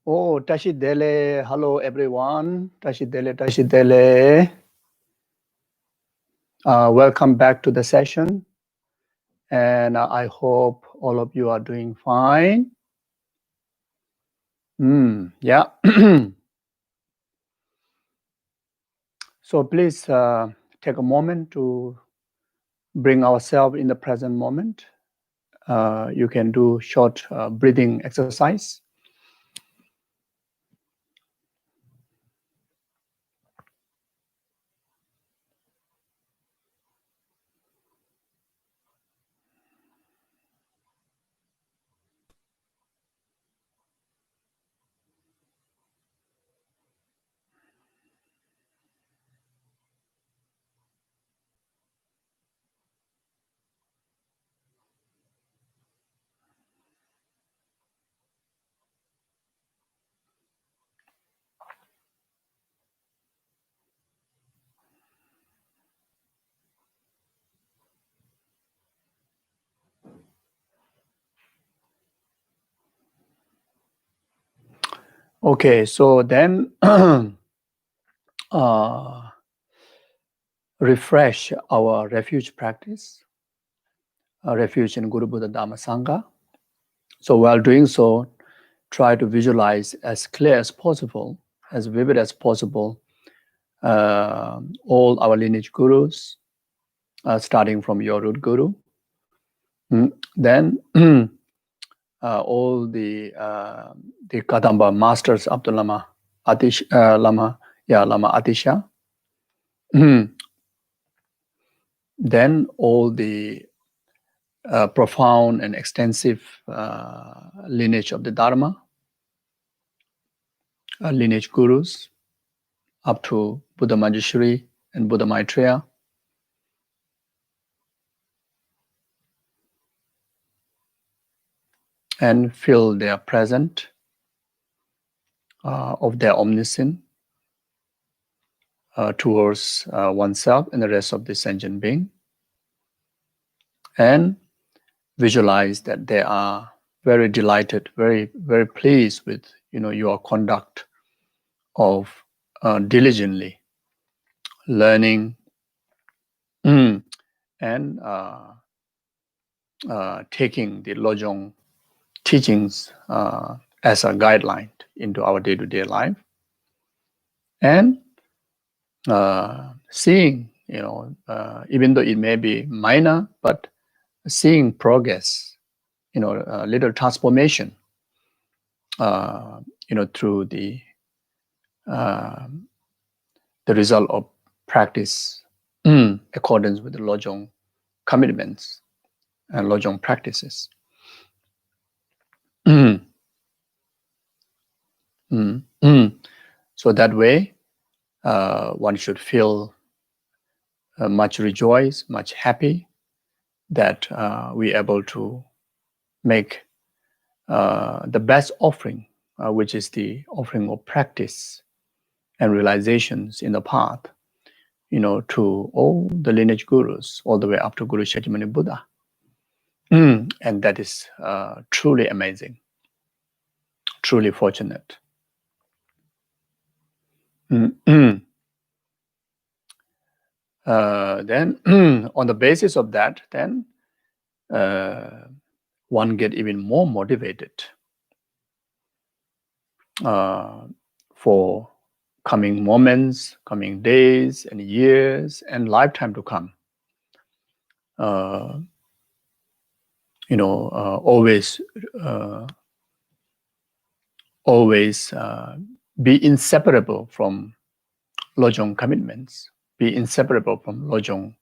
Oh, Tashidele. Hello, everyone. Tashidele, Tashidele. Welcome back to the session. And I hope all of you are doing fine. Yeah. So please take a moment to bring ourselves in the present moment. You can do short breathing exercise. Okay, so then refresh our refuge practice, refuge in Guru Buddha Dhamma Sangha. So while doing so, try to visualize as clear as possible, as vivid as possible, all our lineage gurus, starting from your root guru. Then all the Kadamba masters, Abdul Lama, Lama Atisha. Then all the profound and extensive lineage of the Dharma, lineage gurus, up to Buddha Manjushri and Buddha Maitreya. And feel their presence of their omniscience towards oneself and the rest of the sentient being. And visualize that they are very delighted, very, very pleased with your conduct of diligently learning and taking the Lojong teachings as a guideline into our day-to-day life, and seeing, even though it may be minor, but seeing progress, a little transformation, through the result of practice in accordance with the Lojong commitments and Lojong practices. So that way, one should feel much rejoiced, much happy that we're able to make the best offering, which is the offering of practice and realizations in the path, to all the lineage gurus, all the way up to Guru Shakyamuni Buddha. And that is truly amazing, truly fortunate. Then, on the basis of that, then one get even more motivated for coming moments, coming days and years and lifetime to come. Always be inseparable from Lojong commitments, be inseparable from Lojong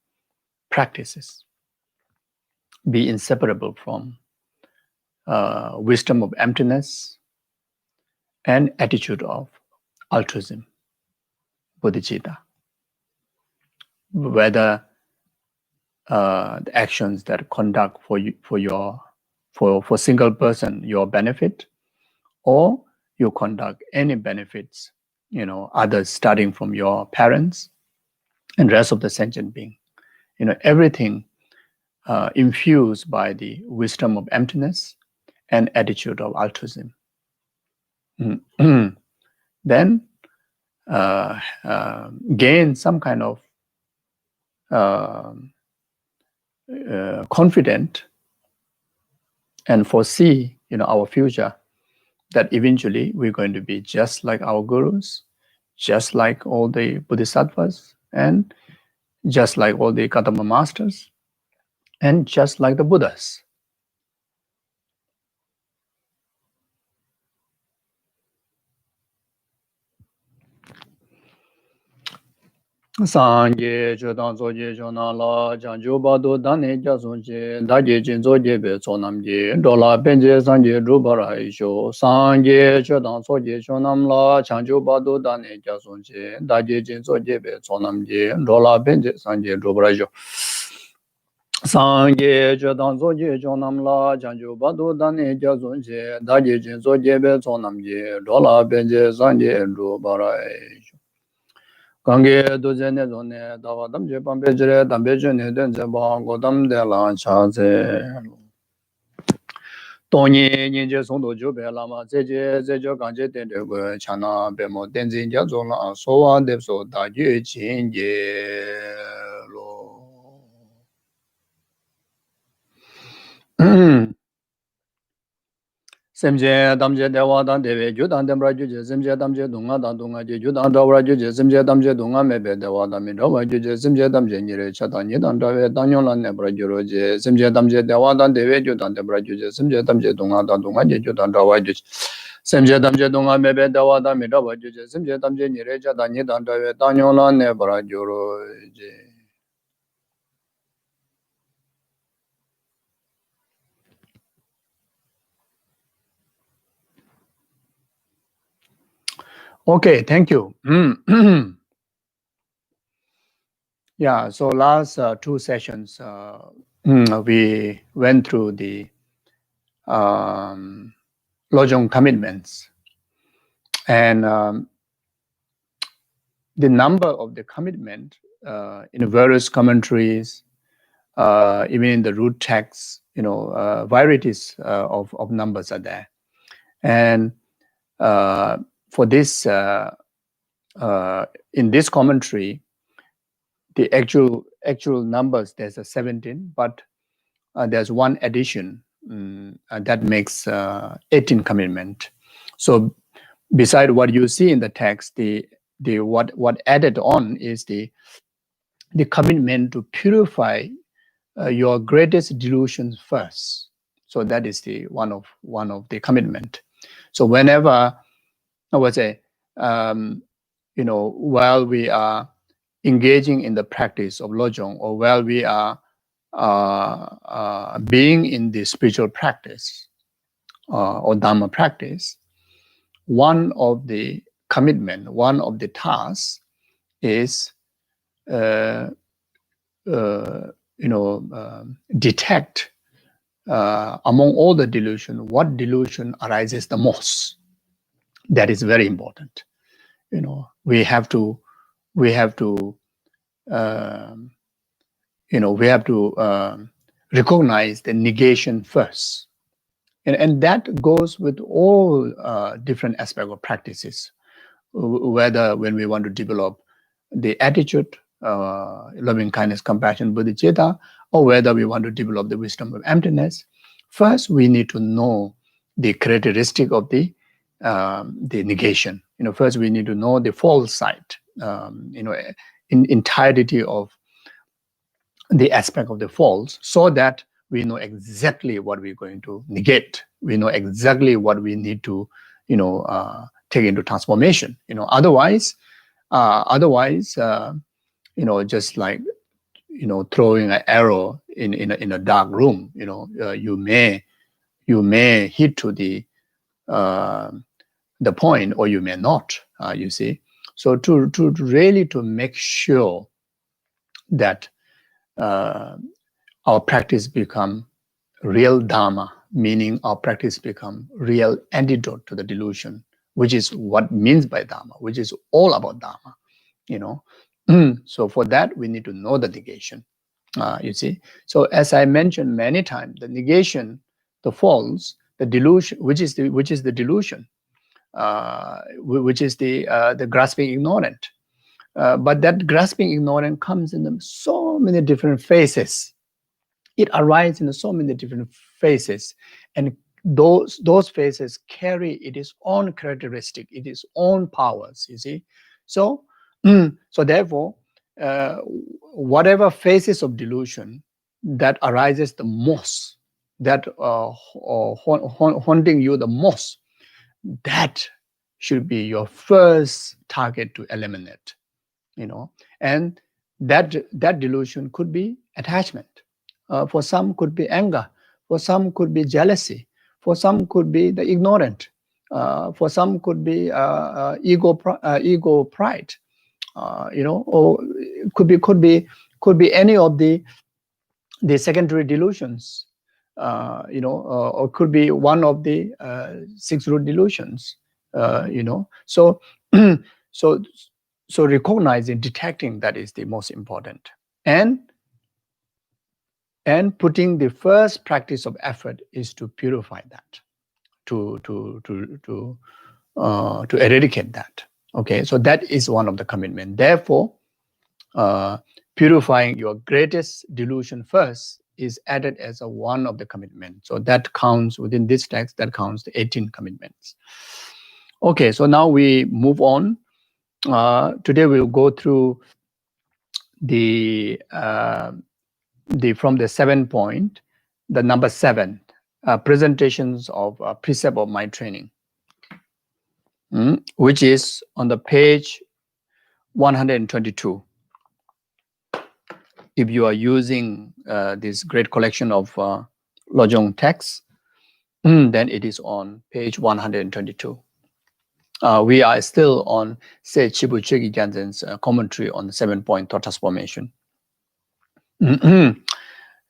practices, be inseparable from wisdom of emptiness and attitude of altruism, bodhicitta. Whether the actions that conduct for single person your benefit, or you conduct any benefits, others starting from your parents and rest of the sentient being, everything infused by the wisdom of emptiness and attitude of altruism. then gain some kind of confident and foresee, our future, that eventually we're going to be just like our gurus, just like all the bodhisattvas, and just like all the Gautama masters, and just like the Buddhas. Sanje Chodan Soje Chona La Janju Bado Dane Jasonje Daje Jinzo Jebe Sonamje Dola Benje Sanje Drubara Isho Sanje Chodan Soje Chonam La Janju Bado Dane Jasonje Daje Jinzo Jebe Sonamje Dola Benje Sanje Drubara Isho Sanje Chodan Soje Chonam La Janju Bado Dane Jasonje Daje Jinzo Jebe Sonamje Dola Benje Sanje Drubara Isho Kange dojene zone dawa damje pambejre dambejene denze bango damde lan chaze Tonye nyinje sondo jobe lama zejo kanje dende go chana bemo denze nja zola sowa depso da ye chinje lo Semje damje dewa dan dewe judan demra juje semje damje dunga dan dunga je judan dawra juje semje damje dunga mebe dewa dan mi dawa juje semje damje nyire chata nyidan dawe danyon lan nebra juro je semje damje dewa dan dewe judan demra juje semje damje dunga dan dunga je judan dawa juje semje damje dunga mebe dewa dan mi dawa juje semje damje nyire chata nyidan dawe danyon lan nebra juro je Okay, thank you. Yeah, so last two sessions, we went through the Lojong commitments. And the number of the commitment in various commentaries, even in the root texts, varieties of numbers are there. And for this, in this commentary, the actual numbers, there's a 17, but there's one addition that makes 18 commitment. So beside what you see in the text, the what added on is the commitment to purify your greatest delusions first. So that is the one of the commitment. So whenever I would say, while we are engaging in the practice of Lojong, or while we are being in the spiritual practice or Dharma practice, one of the commitment, one of the tasks is detect among all the delusion, what delusion arises the most. That is very important. We have to recognize the negation first. And that goes with all different aspects of practices, whether when we want to develop the attitude, loving kindness, compassion, bodhicitta, or whether we want to develop the wisdom of emptiness. First, we need to know the characteristic of the negation. First we need to know the false side, in entirety of the aspect of the false, so that we know exactly what we're going to negate. We know exactly what we need to, take into transformation. Otherwise, just like throwing an arrow in a dark room. You may hit to the point, or you may not. You see, so to really to make sure that our practice become real Dharma, meaning our practice become real antidote to the delusion, which is what means by Dharma, which is all about Dharma. So for that we need to know the negation. You see, so as I mentioned many times, the negation, the false, the delusion, which is the delusion. which is the grasping ignorant. But that grasping ignorant comes in so many different phases. It arises in so many different phases, and those phases carry its own characteristic, its own powers. You see, so so therefore, whatever phases of delusion that arises the most, that haunting you the most, that should be your first target to eliminate. And that delusion could be attachment. For some could be anger, for some could be jealousy, for some could be the ignorant, for some could be ego pride, or could be any of the secondary delusions, or could be one of the six root delusions, So so recognizing, detecting, that is the most important, and putting the first practice of effort is to purify that, to eradicate that. Okay, so that is one of the commitment. Therefore, purifying your greatest delusion first is added as one of the commitments. So that counts within this text. That counts the 18 commitments. Okay, so now we move on. Today we'll go through the from the 7 point, the number 7, presentations of precept of mind training, which is on the page 122. If you are using this great collection of Lojong texts, then it is on page 122. We are still on Se Chibu Chegi Gyaltsen's commentary on the 7 point thought transformation.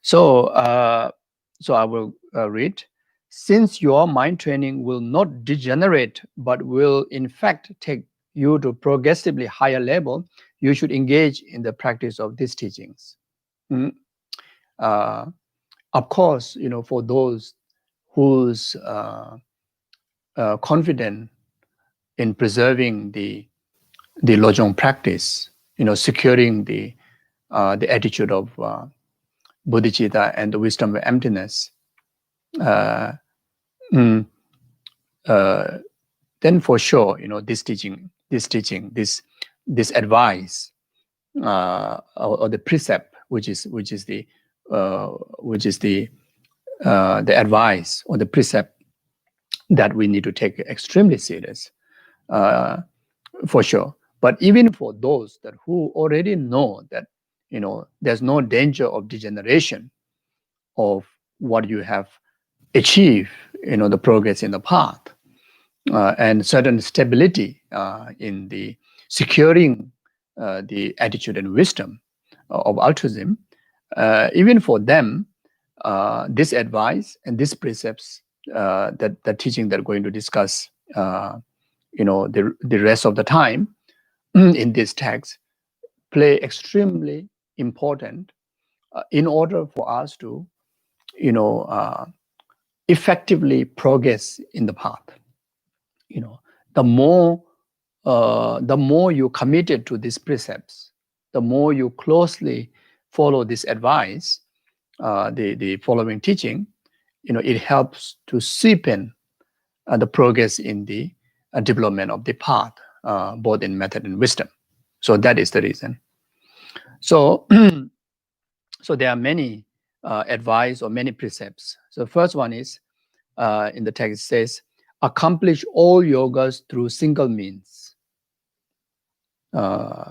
So I will read. Since your mind training will not degenerate, but will in fact take you to progressively higher level, you should engage in the practice of these teachings. Of course, for those who's confident in preserving the Lojong practice, securing the attitude of bodhicitta and the wisdom of emptiness, then for sure, this teaching, this advice, or the precept, which is the advice or the precept that we need to take extremely serious, for sure. But even for those that who already know that there's no danger of degeneration of what you have achieved, the progress in the path, and certain stability in the securing the attitude and wisdom of altruism, even for them, this advice and these precepts, that the teaching that we're going to discuss, the rest of the time in this text, play extremely important in order for us to, effectively progress in the path. The more you committed to these precepts, the more you closely follow this advice, the following teaching, it helps to seep in the progress in the development of the path, both in method and wisdom. So that is the reason. So, so there are many advice or many precepts. So the first one is, in the text, it says, accomplish all yogas through single means.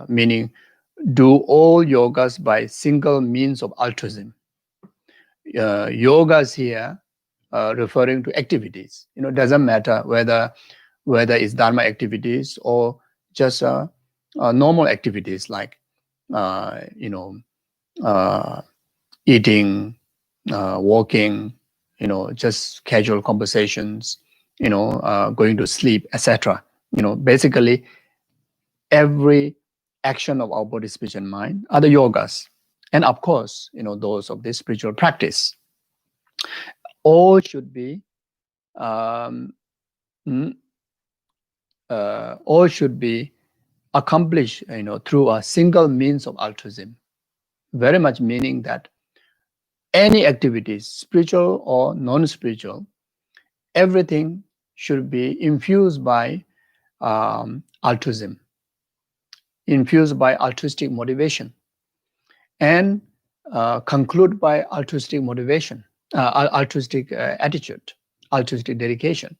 Meaning, do all yogas by single means of altruism. Yogas here referring to activities. Doesn't matter whether it's Dharma activities or just normal activities like eating, walking, just casual conversations, going to sleep, etc. Basically every action of our body, speech, and mind are the yogas. And of course, those of this spiritual practice. All should be all should be accomplished, through a single means of altruism. Very much meaning that any activities, spiritual or non-spiritual, everything should be infused by altruism, infused by altruistic motivation, and conclude by altruistic motivation, altruistic attitude, altruistic dedication.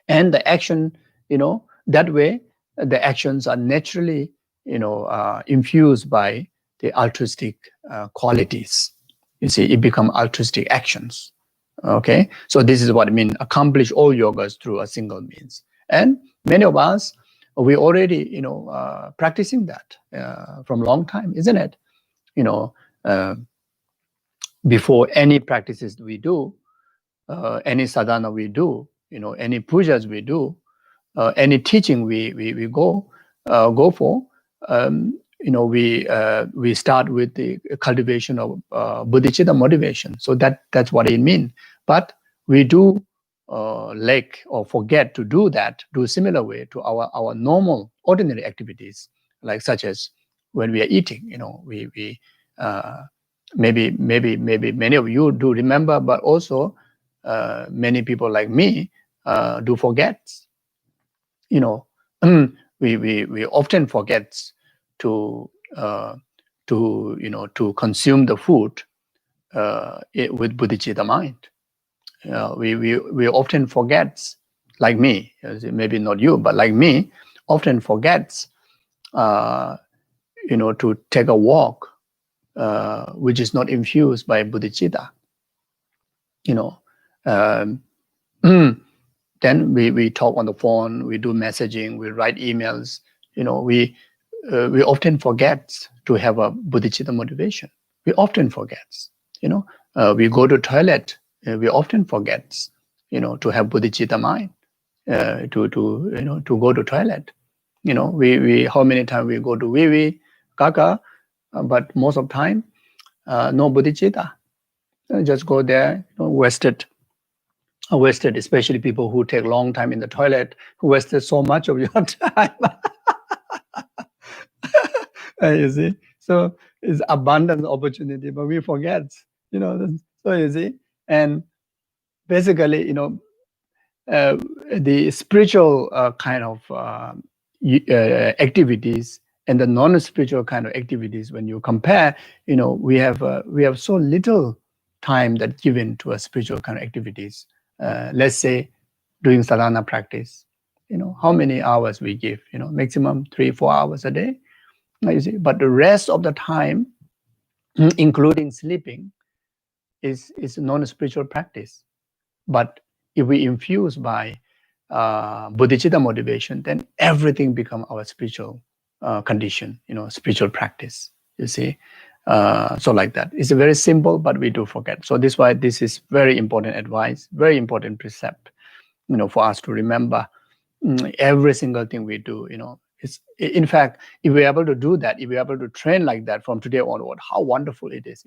And the action, that way, the actions are naturally, infused by the altruistic qualities. You see, it become altruistic actions. Okay, so this is what I mean. Accomplish all yogas through a single means, and many of us, we already, practicing that from a long time, isn't it? Before any practices we do, any sadhana we do, any pujas we do, any teaching we go for, we start with the cultivation of bodhicitta motivation. So that's what it means. But we do lack or forget to do that, do a similar way to our normal ordinary activities, like such as when we are eating. We maybe many of you do remember, but also many people like me do forget. We often forget to consume the food with bodhicitta mind. We often forget, like me, maybe not you, but like me, often forgets to take a walk which is not infused by bodhicitta. Then we talk on the phone, we do messaging, we write emails. We often forget to have a bodhicitta motivation. We often forget. We go to toilet. We often forget. To have bodhicitta mind. To go to toilet. We how many times we go to wee kaka, but most of the time, no bodhicitta. Just go there, wasted, especially people who take long time in the toilet, who wasted so much of your time. You see, so it's abundant opportunity, but we forget. So you see, and basically, the spiritual kind of activities and the non-spiritual kind of activities, when you compare, we have so little time that given to a spiritual kind of activities. Let's say doing sadhana practice, how many hours we give, maximum 3-4 hours a day, you see. But the rest of the time, including sleeping, is non-spiritual practice. But if we infuse by bodhicitta motivation, then everything become our spiritual condition, spiritual practice, you see. So like that. It's very simple, but we do forget. So this is why this is very important advice, very important precept, for us to remember every single thing we do, It's, in fact, if we're able to do that, if we're able to train like that from today onward, how wonderful it is,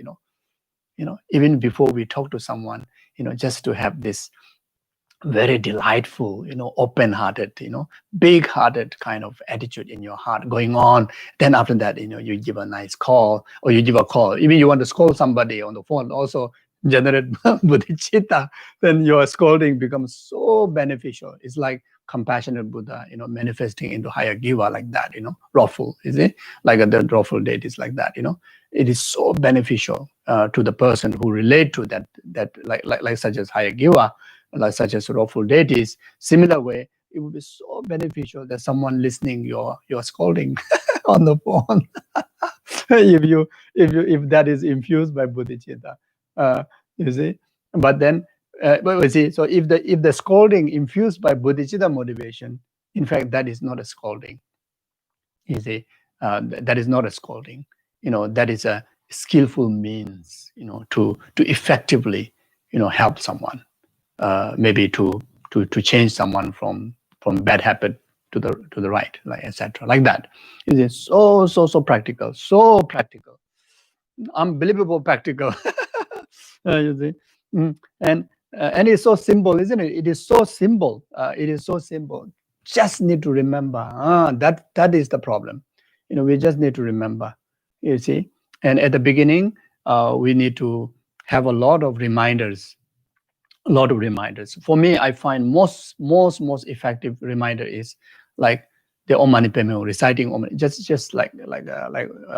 even before we talk to someone, just to have this very delightful, open-hearted, big-hearted kind of attitude in your heart going on. Then after that, you give a nice call, or you give a call. Even you want to scold somebody on the phone, also generate bodhicitta. Then your scolding becomes so beneficial. It's like compassionate Buddha, manifesting into higher giva like that, Rawful, is it? Like the Rawful deities like that, It is so beneficial to the person who relate to that like such as higher giva, like such as Rawful deities. Similar way, it would be so beneficial that someone listening your scolding on the phone, if that is infused by bodhicitta, you see. But then, but you see, so if the scolding infused by bodhicitta motivation, in fact, that is not a scolding. You see, that is not a scolding. That is a skillful means, to effectively, help someone. Maybe to change someone from bad habit to the right, like etc. Like that. It is so practical, unbelievable practical. You see, and it's so simple, isn't it? It is so simple. It is so simple. just need to remember. That is the problem. We just need to remember. You see, and at the beginning, we need to have a lot of reminders. A lot of reminders. For me, I find most effective reminder is like the Om Mani Padme Hum, reciting Om. Just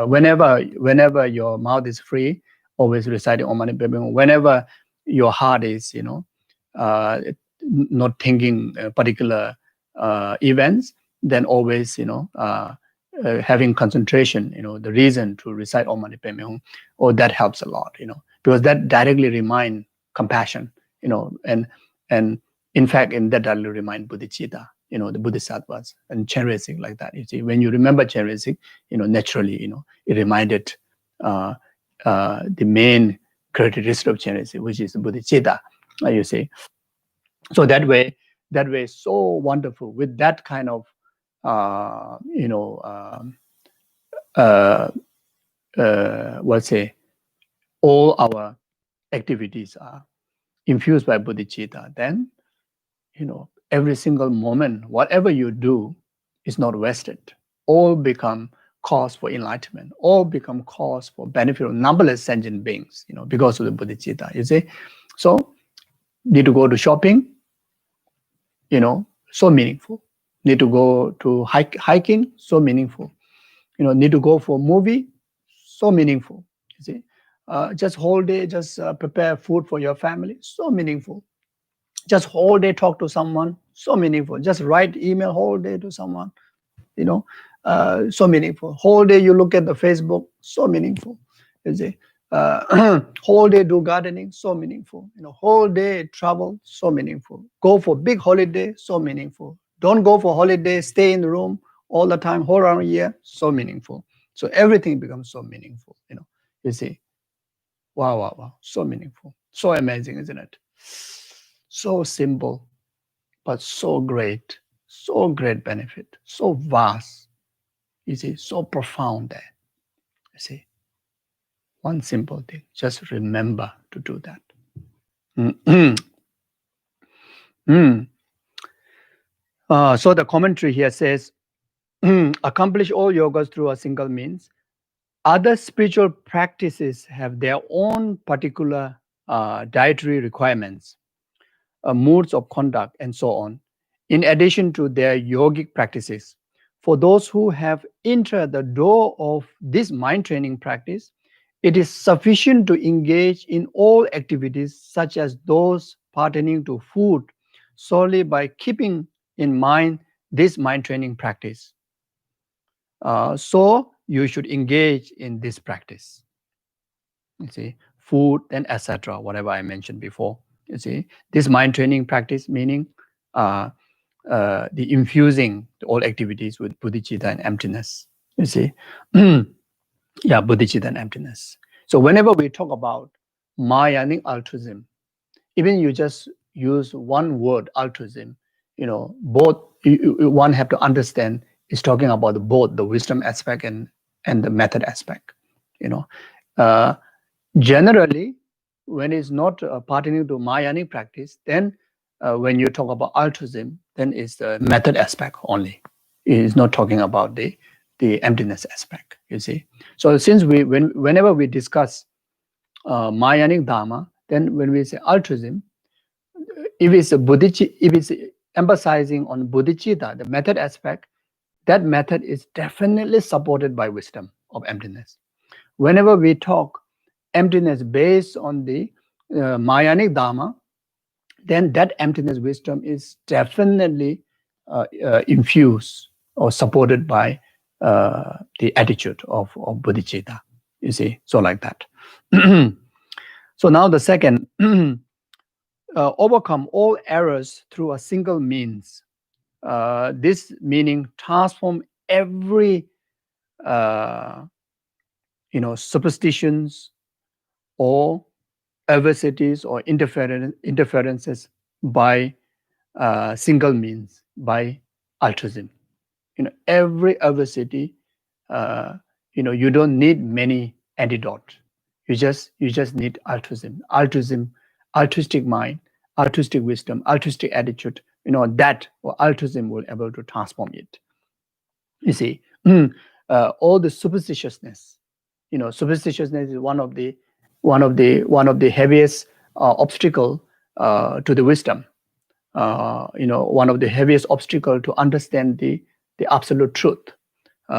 whenever your mouth is free, always reciting Om Mani Padme Hum. Whenever your heart is, uh, not thinking particular events, then always, having concentration, the reason to recite Om Mani Padme Hum, that helps a lot, because that directly remind compassion, and in fact, in that directly remind bodhicitta, the bodhisattvas and Chenrezig, like that. You see, when you remember Chenrezig, naturally, it reminded the main characteristic of Chenrezig, which is the bodhicitta. You see, so that way is so wonderful with that kind of let's say all our activities are infused by bodhicitta. Then every single moment, whatever you do is not wasted. All become cause for enlightenment. All become cause for benefit of numberless sentient beings. Because of the bodhicitta. You see, so need to go to shopping. So meaningful. Need to go to hiking, so meaningful. Need to go for a movie, so meaningful. You see, just whole day, just prepare food for your family, so meaningful. Just whole day talk to someone, so meaningful. Just write email whole day to someone, so meaningful. Whole day you look at the Facebook, so meaningful. You see, whole day do gardening, so meaningful. Whole day travel, so meaningful. Go for big holiday, so meaningful. Don't go for holiday, stay in the room all the time, whole around year, so meaningful. So everything becomes so meaningful. You see, wow, so meaningful, so amazing, isn't it? So simple, but so great benefit, so vast. You see, so profound there. You see, one simple thing, just remember to do that. So the commentary here says, accomplish all yogas through a single means. Other spiritual practices have their own particular dietary requirements, moods of conduct, and so on, in addition to their yogic practices. For those who have entered the door of this mind training practice, it is sufficient to engage in all activities such as those pertaining to food solely by keeping in mind this mind training practice. So you should engage in this practice. You see, food and etc. Whatever I mentioned before. You see, this mind training practice meaning the infusing all activities with bodhicitta and emptiness. You see, yeah, bodhicitta and emptiness. So whenever we talk about Mayanic altruism, even you just use one word, altruism, both one have to understand is talking about both the wisdom aspect and the method aspect. Generally, when it's not pertaining to Mayanic practice, then when you talk about altruism, then it's the method aspect only. It is not talking about the emptiness aspect. You see. So since whenever we discuss Mayanic Dharma, then when we say altruism, if it's emphasizing on bodhicitta, the method aspect, that method is definitely supported by wisdom of emptiness. Whenever we talk emptiness based on the Mayanic Dharma, then that emptiness wisdom is definitely infused or supported by the attitude of bodhicitta. You see, so like that. So now the second, overcome all errors through a single means. This meaning transform every superstitions or adversities or interferences by single means, by altruism. Every adversity, you don't need many antidotes. You just need altruism, altruistic mind, altruistic wisdom, altruistic attitude that or altruism will able to transform it. You see, all the superstitiousness, superstitiousness is one of the heaviest obstacle to the wisdom. One of the heaviest obstacle to understand the absolute truth.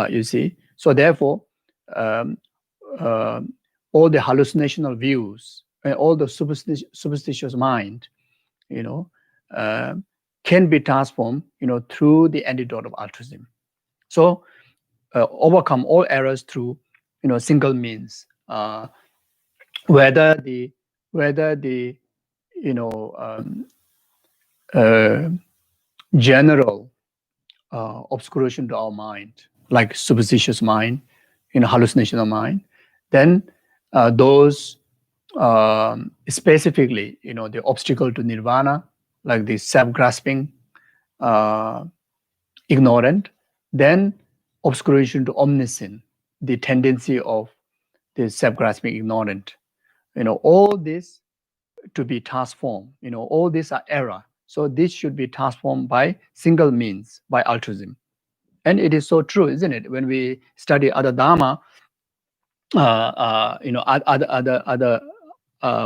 You see, so therefore, um, all the hallucinational views and all the superstitious mind, uh, can be transformed, through the antidote of altruism. So overcome all errors through, single means. Whether the you know um, uh, general obscuration to our mind, like superstitious mind, hallucinational mind, then those specifically, the obstacle to nirvana, like the self-grasping, ignorant, then obscuration to omniscient, the tendency of the self-grasping ignorant, all this to be transformed, all these are error. So this should be transformed by single means, by altruism. And it is so true, isn't it? When we study other Dharma, other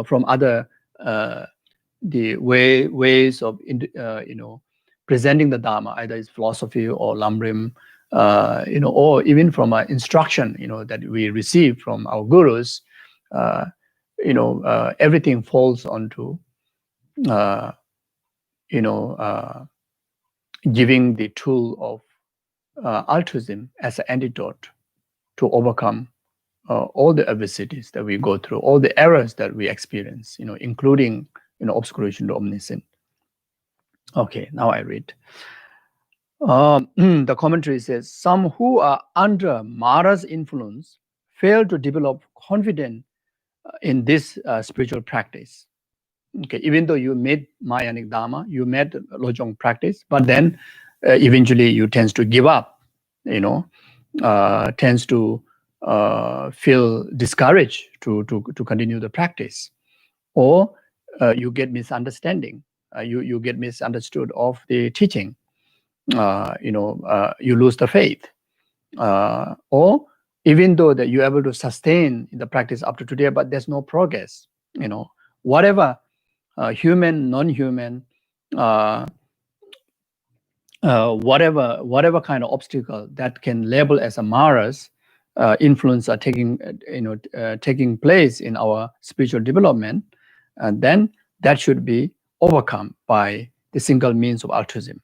from other the ways of presenting the Dharma, either it's philosophy or Lamrim, or even from an instruction, that we receive from our gurus, everything falls onto, giving the tool of altruism as an antidote to overcome all the adversities that we go through, all the errors that we experience, including, obscuration to omniscient. Okay, now I read. The commentary says, some who are under Mara's influence fail to develop confidence in this spiritual practice. Okay, even though you made Mahayanic Dharma, you made Lojong practice, but then eventually you tends to give up, tends to feel discouraged to continue the practice, or you get misunderstanding, you get misunderstood of the teaching, you lose the faith, or even though that you're able to sustain the practice up to today, but there's no progress, whatever human, non-human, whatever kind of obstacle that can label as a Mara's influence are taking place in our spiritual development, and then that should be overcome by the single means of altruism.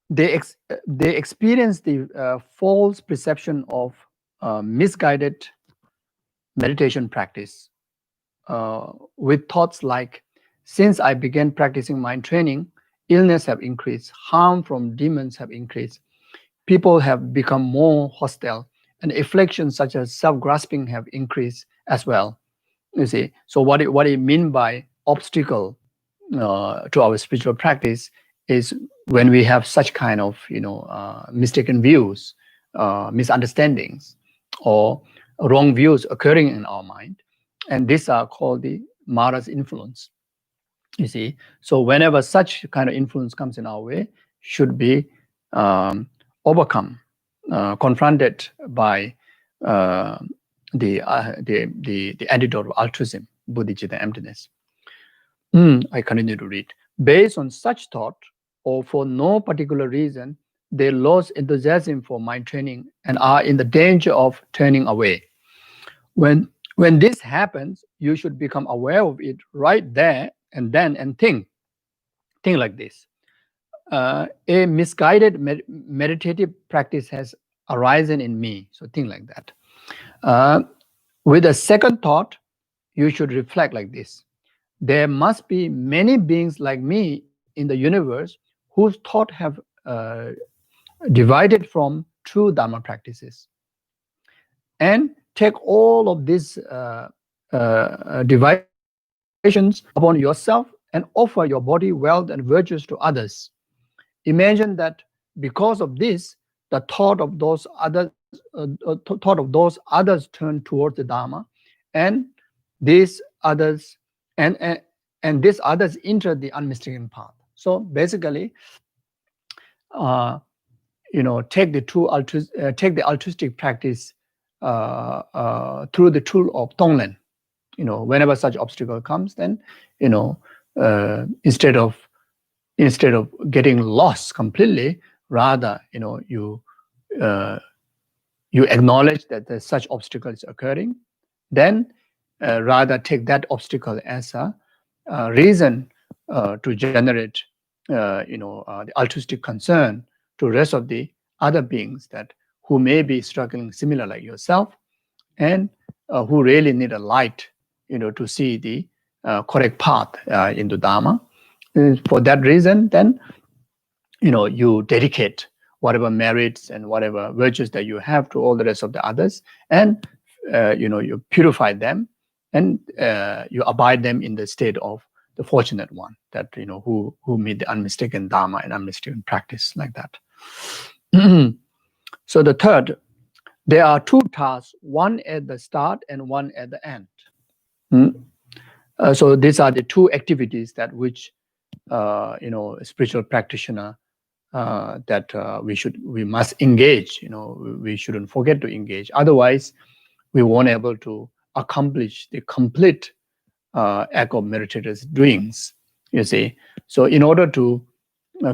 They experience the false perception of misguided meditation practice with thoughts like, since I began practicing mind training, illness have increased, harm from demons have increased, people have become more hostile, and afflictions such as self-grasping have increased as well. You see, so what it mean by obstacle to our spiritual practice is when we have such kind of mistaken views, misunderstandings, or wrong views occurring in our mind, and these are called the Mara's influence. You see, so whenever such kind of influence comes in our way, should be overcome, confronted by the antidote of altruism, bodhicitta, emptiness. I continue to read. Based on such thought, or for no particular reason, they lose enthusiasm for mind training and are in the danger of turning away. When this happens, you should become aware of it right there and then, and think like this. A misguided meditative practice has arisen in me. So think like that. With a second thought, you should reflect like this. There must be many beings like me in the universe whose thought have divided from true Dharma practices. And take all of these divisions upon yourself and offer your body, wealth, and virtues to others. Imagine that because of this, the thought of those others turn towards the Dharma, and these others, and and these others enter the unmistaken path. So basically, take the altruistic practice through the tool of tonglen. Whenever such obstacle comes, then instead of getting lost completely, rather you acknowledge that there's such obstacles occurring, then rather take that obstacle as a reason to generate the altruistic concern to rest of the other beings that who may be struggling similar like yourself, and who really need a light to see the correct path into Dharma. And for that reason, then you dedicate whatever merits and whatever virtues that you have to all the rest of the others, and you purify them, and you abide them in the state of the fortunate one, that who meet the unmistaken Dharma and unmistaken practice like that. So the third, there are two tasks, one at the start and one at the end. So these are the two activities that which a spiritual practitioner that we must engage. We shouldn't forget to engage. Otherwise, we won't able to accomplish the complete act of meritorious doings. You see, so in order to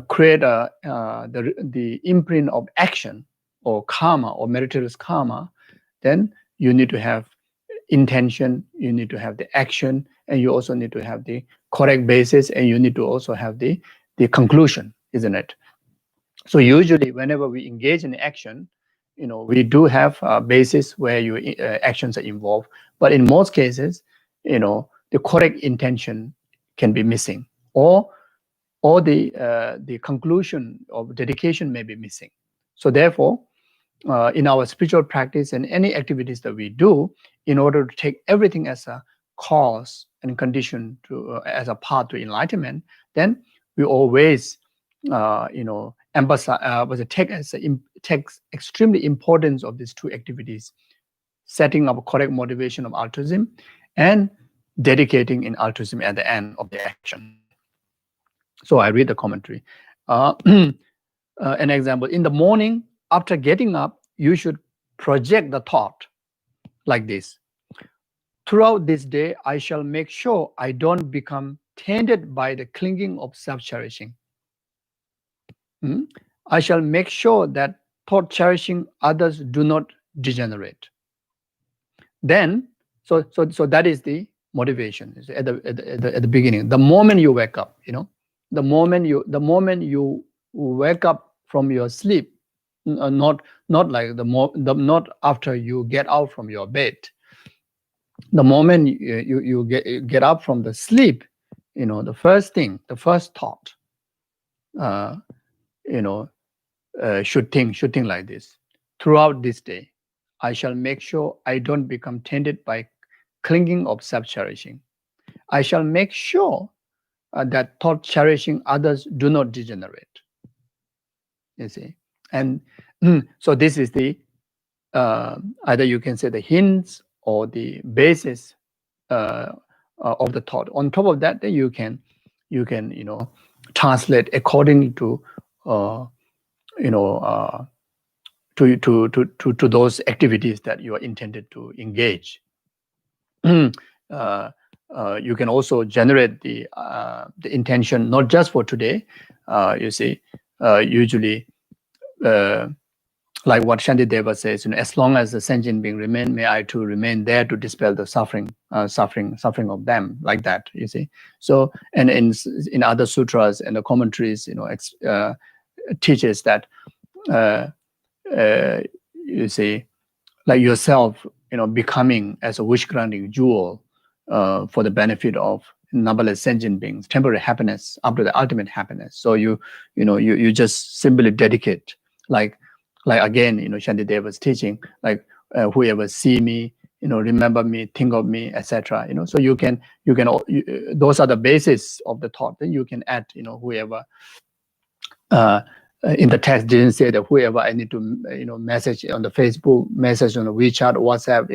create the imprint of action or karma or meritorious karma, then you need to have intention, you need to have the action, and you also need to have the correct basis, and you need to also have the conclusion, isn't it? So usually whenever we engage in action, we do have a basis where actions are involved, but in most cases, the correct intention can be missing, or the conclusion of dedication may be missing. So therefore, in our spiritual practice and any activities that we do, in order to take everything as a cause and condition to as a path to enlightenment, then we always emphasize takes extremely importance of these two activities: setting up a correct motivation of altruism and dedicating in altruism at the end of the action. So I read the commentary. An example: in the morning after getting up, you should project the thought like this: throughout this day, I shall make sure I don't become tainted by the clinging of self-cherishing. I shall make sure that thought cherishing others do not degenerate. Then, so that is the motivation at the beginning. The moment you wake up, the moment you wake up from your sleep, not like not after you get out from your bed. The moment you get up from the sleep, the first thing, the first thought, should think like this: throughout this day, I shall make sure I don't become tainted by clinging of self-cherishing. I shall make sure that thought cherishing others do not degenerate. You see, and so this is the either you can say the hints or the basis of the thought. On top of that, then you can translate according to to those activities that you are intended to engage. You can also generate the intention not just for today. You see, usually, like what Shantideva says, as long as the sentient being remain, may I too remain there to dispel the suffering of them, like that. You see, so and in other sutras and the commentaries, teaches that you see, like yourself, becoming as a wish-granting jewel for the benefit of numberless sentient beings, temporary happiness after the ultimate happiness. So you just simply dedicate, like again, Shantideva's teaching, like whoever see me, remember me, think of me, etc. So you can those are the basis of the thought. Then you can add, whoever. In the text didn't say that whoever I need to message on the Facebook, message on the WeChat, WhatsApp,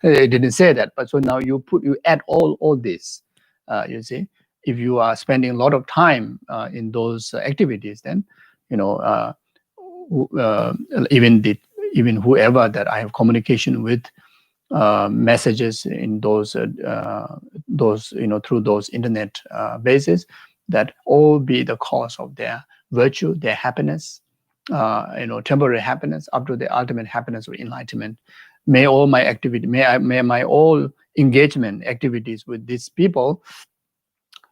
it didn't say that. But so now you add all this You see, if you are spending a lot of time in those activities, then even whoever that I have communication with, messages in those through those internet bases, that all be the cause of their virtue, their happiness, temporary happiness up to the ultimate happiness or enlightenment. May all my activity, may my all engagement activities with these people,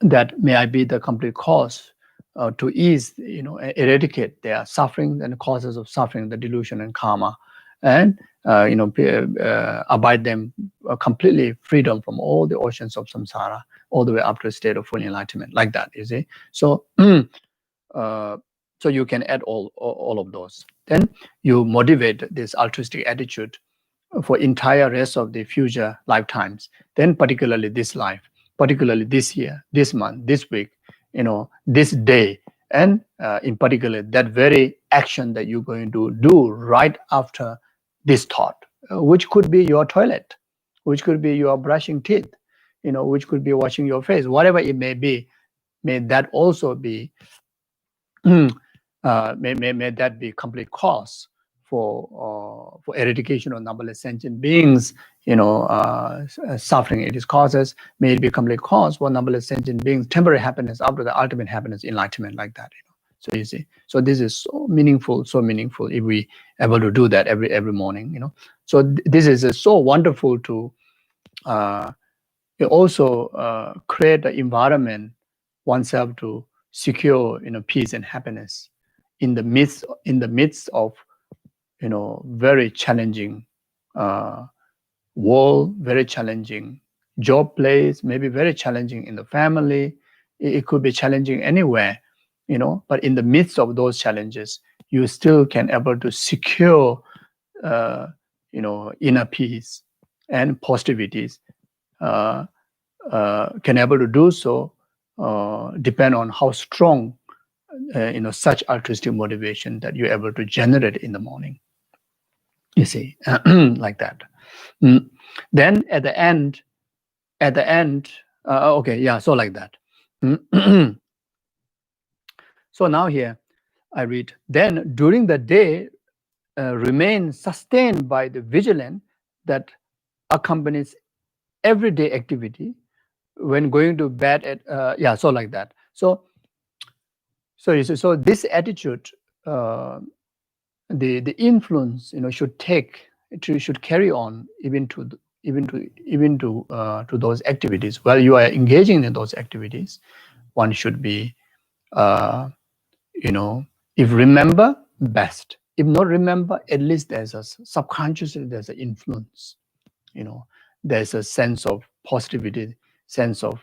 that may I be the complete cause to ease, eradicate their suffering and the causes of suffering, the delusion and karma, and abide them completely freedom from all the oceans of samsara, all the way up to a state of full enlightenment, like that. You see, so so you can add all of those. Then you motivate this altruistic attitude for entire rest of the future lifetimes. Then particularly this life, particularly this year, this month, this week, this day, and in particular that very action that you're going to do right after this thought, which could be your toilet, which could be your brushing teeth, which could be washing your face, whatever it may be. May that also be may that be complete cause for eradication of numberless sentient beings, suffering it is causes. May it be complete cause for numberless sentient beings temporary happiness up to the ultimate happiness, enlightenment, like that. So you see, so this is so meaningful if we able to do that every morning. So this is so wonderful to also create an environment oneself to secure peace and happiness in the midst of very challenging world, very challenging job place, maybe very challenging in the family. It could be challenging anywhere, but in the midst of those challenges, you still can able to secure inner peace and positivities. Can able to do so depend on how strong such altruistic motivation that you're able to generate in the morning. You see, like that. Then at the end, okay, yeah, so like that. So now here I read, then during the day remain sustained by the vigilance that accompanies everyday activity. When going to bed at so like that. So you see, so this attitude, the influence should carry on even to those activities. While you are engaging in those activities, one should be if remember, best. If not remember, at least there's a subconsciously there's an influence. There's a sense of positivity, sense of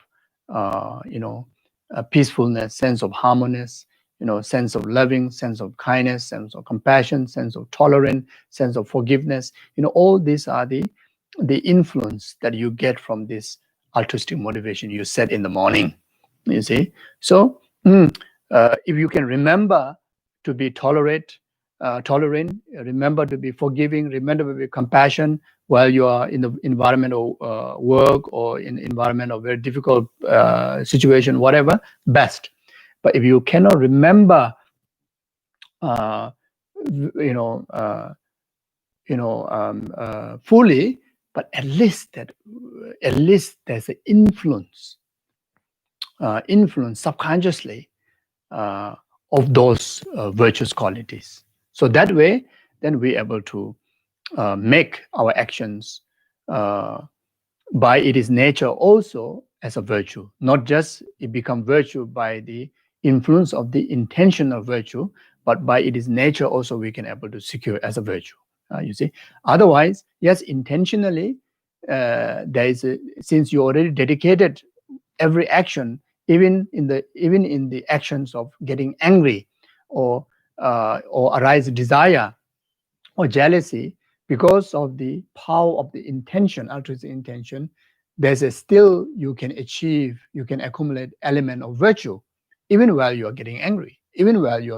peacefulness, sense of harmonious, sense of loving, sense of kindness, sense of compassion, sense of tolerance, sense of forgiveness. All these are the influence that you get from this altruistic motivation you set in the morning. You see, so if you can remember to be tolerant, remember to be forgiving, remember to be compassion while you are in the environment of work or in environment of very difficult situation, whatever, best. But if you cannot remember, fully, but at least there's an influence subconsciously of those virtuous qualities. So that way, then we're able to make our actions by its nature also as a virtue. Not just it become virtue by the influence of the intention of virtue, but by its nature also we can able to secure as a virtue. You see, otherwise, yes, intentionally, there is since you already dedicated every action, even in the actions of getting angry or arise desire or jealousy, because of the power of the intention, altruistic intention, there's a still you can achieve, you can accumulate element of virtue, even while you are getting angry, even while you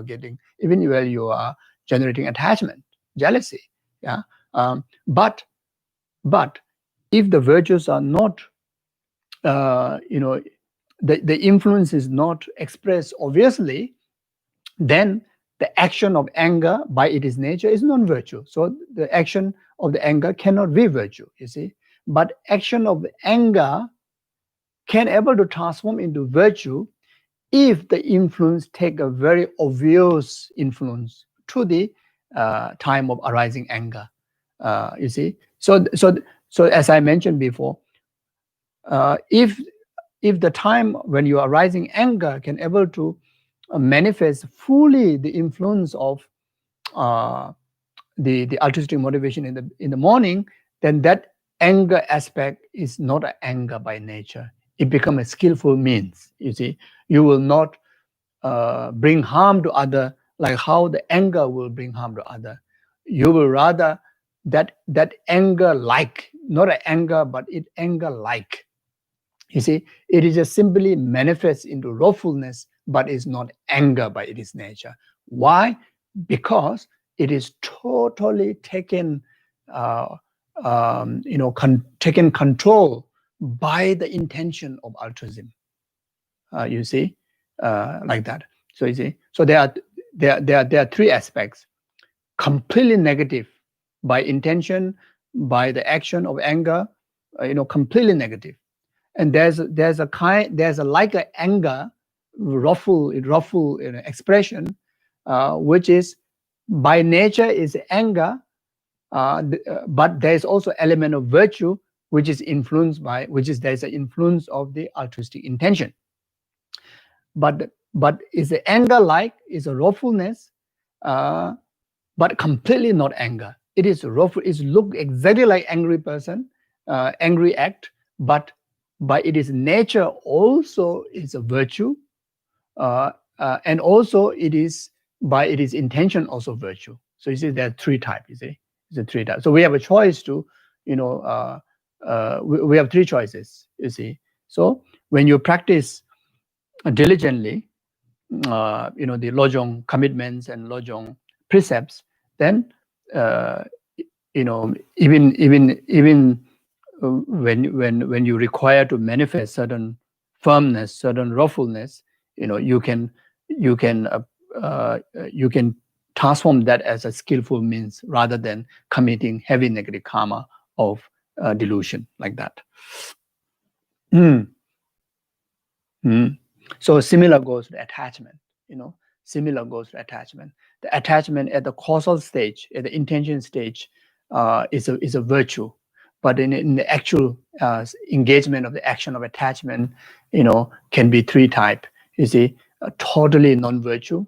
are generating attachment, jealousy. Yeah, but if the virtues are not, the influence is not expressed obviously, then the action of anger by its nature is non-virtue. So the action of the anger cannot be virtue, you see. But action of anger can able to transform into virtue if the influence take a very obvious influence to the time of arising anger, you see. So as I mentioned before, if the time when you are arising anger can able to manifest fully the influence of the altruistic motivation in the morning, then that anger aspect is not an anger by nature. It becomes a skillful means. You see, you will not bring harm to other like how the anger will bring harm to other. You will rather that anger like, not an anger, but it anger like. You see, it is just simply manifests into wrathfulness, but is not anger by its nature. Why? Because it is totally taken, taken control by the intention of altruism. You see, like that. So you see, so there are three aspects: completely negative by intention, by the action of anger, completely negative. And there's a like an anger, ruffle expression, which is by nature is anger, but there's also element of virtue which is influenced by, there's an influence of the altruistic intention. But is the anger like, is a wrathfulness, but completely not anger. It is wrathful. It look exactly like angry person, angry act, but by its nature also is a virtue, and also it is by its intention also virtue. So you see there are three types. You see, it's a three types. So we have a choice to, we have three choices. You see, so when you practice diligently, the Lojong commitments and Lojong precepts, then even when you require to manifest certain firmness, certain wrathfulness, you can transform that as a skillful means rather than committing heavy negative karma of delusion like that. So similar goes to attachment. Similar goes to attachment. The attachment at the causal stage, at the intention stage, is a virtue. But in the actual engagement of the action of attachment, can be three types. You see, totally non-virtue,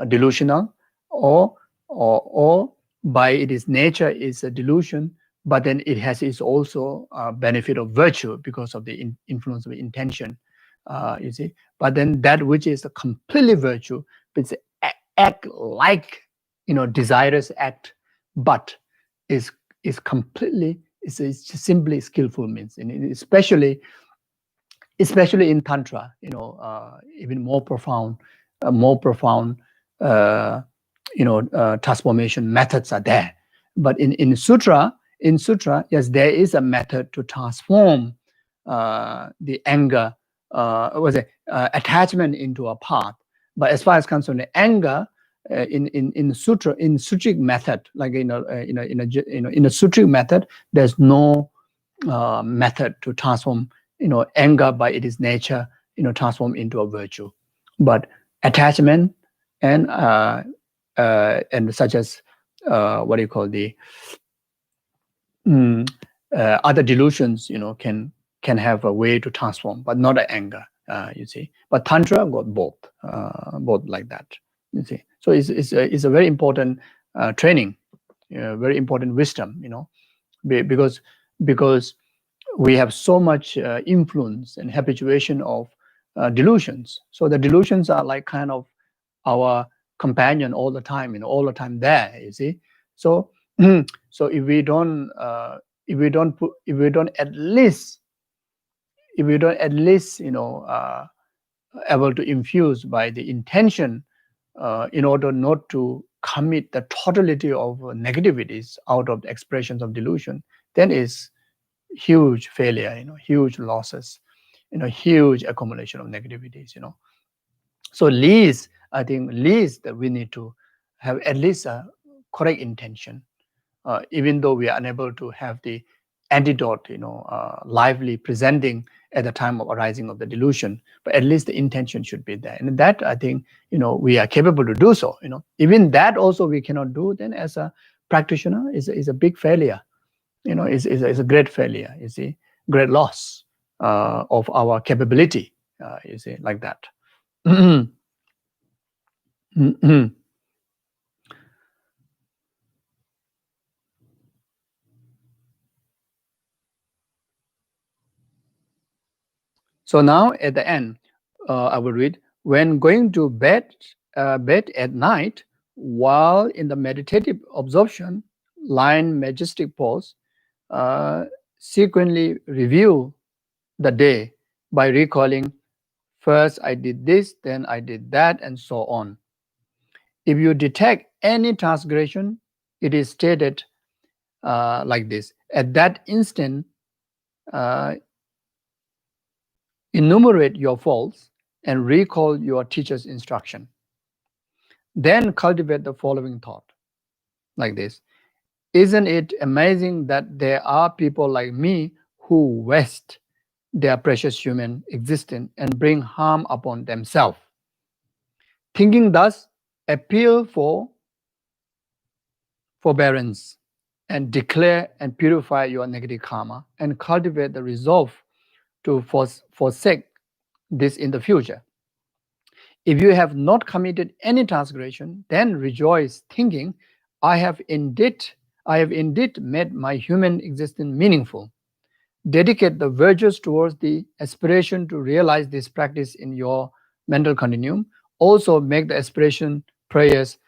delusional, or by its nature is a delusion, but then it has its also benefit of virtue because of the influence of intention. You see, but then that which is a completely virtue, it's act like desirous act, but is completely, it's simply skillful means, and especially in Tantra, even more profound transformation methods are there. But in sutra, yes, there is a method to transform the anger, attachment into a path. But as far as concerned the anger, in sutra, in sutric method, like in a sutric method, there's no method to transform anger by its nature, transform into a virtue. But attachment and such as what do you call the other delusions, can have a way to transform, but not an anger. You see, but Tantra got both like that. You see, so it's a very important training, very important wisdom. Because we have so much influence and habituation of delusions. So the delusions are like kind of our companion all the time, all the time there. You see, so so if we don't at least able to infuse by the intention, in order not to commit the totality of negativities out of the expressions of delusion, then is huge failure, huge losses. huge accumulation of negativities. So least, I think, least that we need to have at least a correct intention, even though we are unable to have the antidote, lively presenting at the time of arising of the delusion, but at least the intention should be there. And that, I think, we are capable to do so. Even that also we cannot do, then as a practitioner is a big failure. Is a great failure. You see, great loss of our capability. You see, like that. So now at the end, I will read, when going to bed at night, while in the meditative absorption, lying majestic pose, sequentially review the day by recalling, first I did this, then I did that, and so on. If you detect any transgression, it is stated like this. At that instant, enumerate your faults and recall your teacher's instruction. Then cultivate the following thought, like this. Isn't it amazing that there are people like me who waste their precious human existence and bring harm upon themselves? Thinking thus, appeal for forbearance and declare and purify your negative karma and cultivate the resolve to forsake this in the future. If you have not committed any transgression, then rejoice, thinking, I have indeed made my human existence meaningful. Dedicate the virtues towards the aspiration to realize this practice in your mental continuum. Also make the aspiration prayers,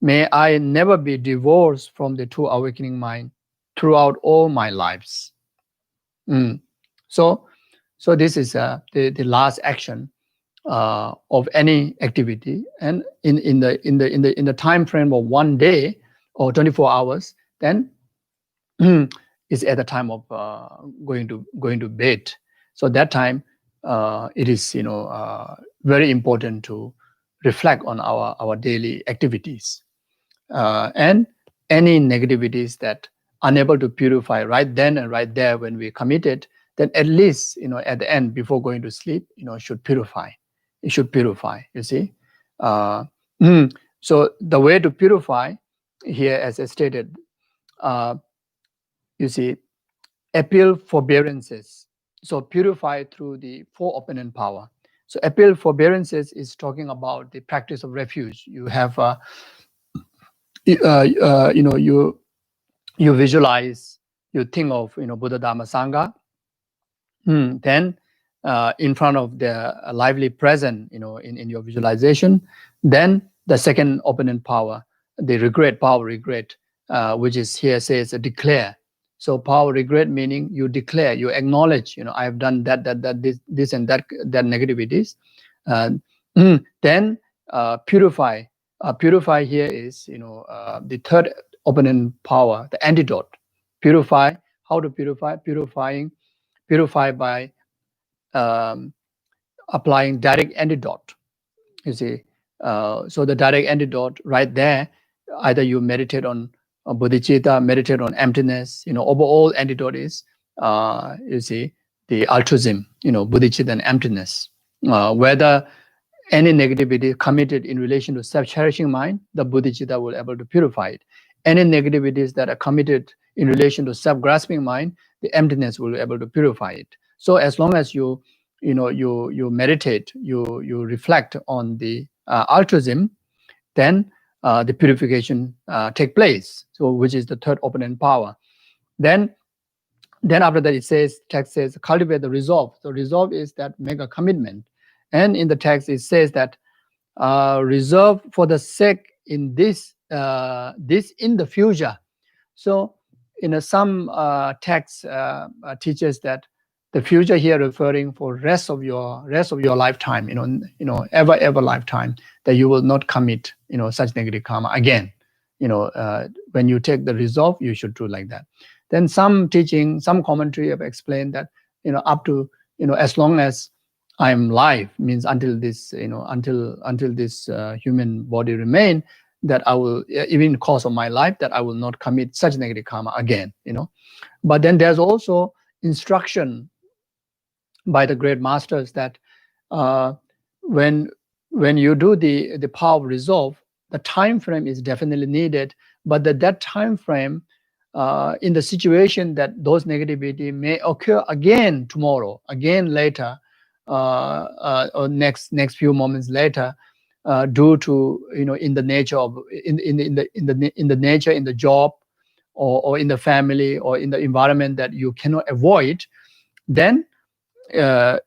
may I never be divorced from the true awakening mind throughout all my lives. So this is the last action of any activity, and in the time frame of 1 day or 24 hours, then is at the time of going to bed. So that time it is very important to reflect on our daily activities and any negativities that unable to purify right then and right there when we committed, then at least at the end before going to sleep should purify. It should purify, you see. So the way to purify here, as I stated, you see, appeal forbearances. So purify through the 4 opponent power. So appeal forbearances is talking about the practice of refuge. You have, you visualize, you think of, Buddha, Dharma, Sangha. Then in front of the lively present, in your visualization. Then the second opponent power, the power regret, which is here says declare. So power regret meaning you declare, you acknowledge, I have done that, this and that negativities. Then purify. Purify here is, the third opponent power, the antidote. Purify. How to purify? Purify by applying direct antidote. You see, so the direct antidote right there, either you meditate on bodhicitta, meditate on emptiness. Overall antidote is, you see, the altruism. Bodhicitta and emptiness. Whether any negativity committed in relation to self-cherishing mind, the bodhicitta will be able to purify it. Any negativities that are committed in relation to self-grasping mind, the emptiness will be able to purify it. So as long as you meditate, you reflect on the altruism, then the purification take place. So which is the third opponent power. Then after that text says cultivate the resolve. The resolve is that make a commitment. And in the text it says that reserve for the sake in this in the future. So in some texts teaches that the future here referring for rest of your lifetime, ever lifetime, that you will not commit such negative karma again. When you take the resolve, you should do like that. Then some teaching, some commentary have explained that up to as long as I'm live, means until this, until this human body remain, that I will, even in the course of my life, that I will not commit such negative karma again. But then there's also instruction by the great masters that when you do the power of resolve, the time frame is definitely needed, but that time frame, in the situation that those negativity may occur again tomorrow, again later, or next few moments later, due to in the nature of in the nature, in the job, or in the family, or in the environment that you cannot avoid, then it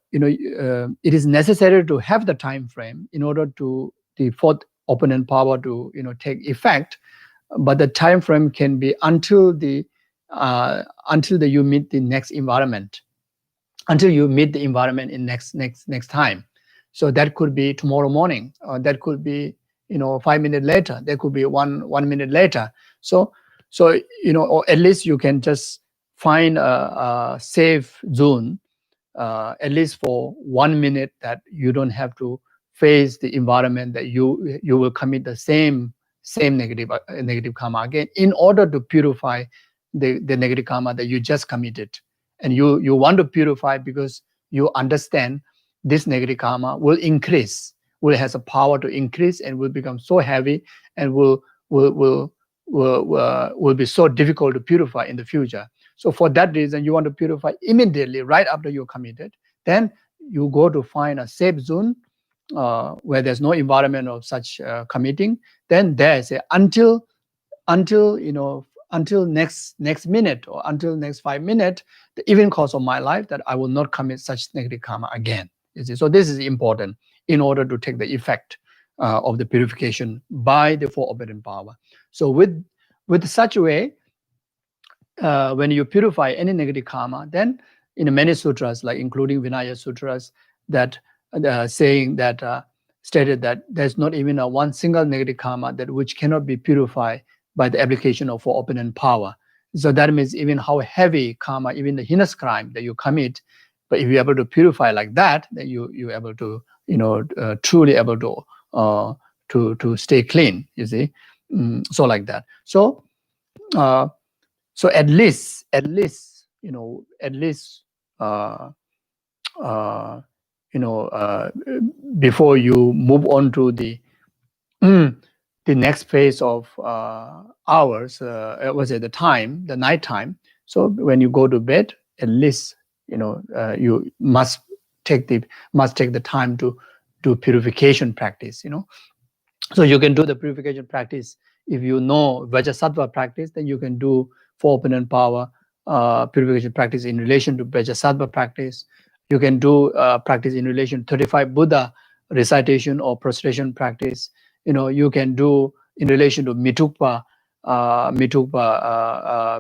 is necessary to have the time frame in order to the fourth opponent power to take effect. But the time frame can be until you meet the next environment, until you meet the environment in next time. So that could be tomorrow morning, or that could be 5 minutes later, that could be one minute later. So or at least you can just find a safe zone, at least for 1 minute, that you don't have to face the environment that you will commit the same negative karma again, in order to purify the negative karma that you just committed. And you want to purify because you understand this negative karma will increase, will has a power to increase, and will become so heavy, and will be so difficult to purify in the future. So for that reason, you want to purify immediately, right after you committed. Then you go to find a safe zone, where there's no environment of such committing. Then there's until next minute, or until next 5 minutes, the even course of my life, that I will not commit such negative karma again. You see? So this is important in order to take the effect of the purification by the four operating power. So with such a way, when you purify any negative karma, then in many sutras, like including Vinaya sutras, that saying that stated that there's not even one single negative karma that which cannot be purified by the application of four opponent power. So that means even how heavy karma, even the heinous crime that you commit, but if you're able to purify like that, then you're able to truly able to stay clean. You see, so like that. So at least before you move on to the next phase of hours, was it the night time. So when you go to bed, at least you must take the time to do purification practice. So you can do the purification practice. If you know Vajrasattava practice, then you can do four opponent power purification practice in relation to Vajrasattva practice. You can do practice in relation to 35 Buddha recitation or prostration practice. You can do in relation to Mitukpa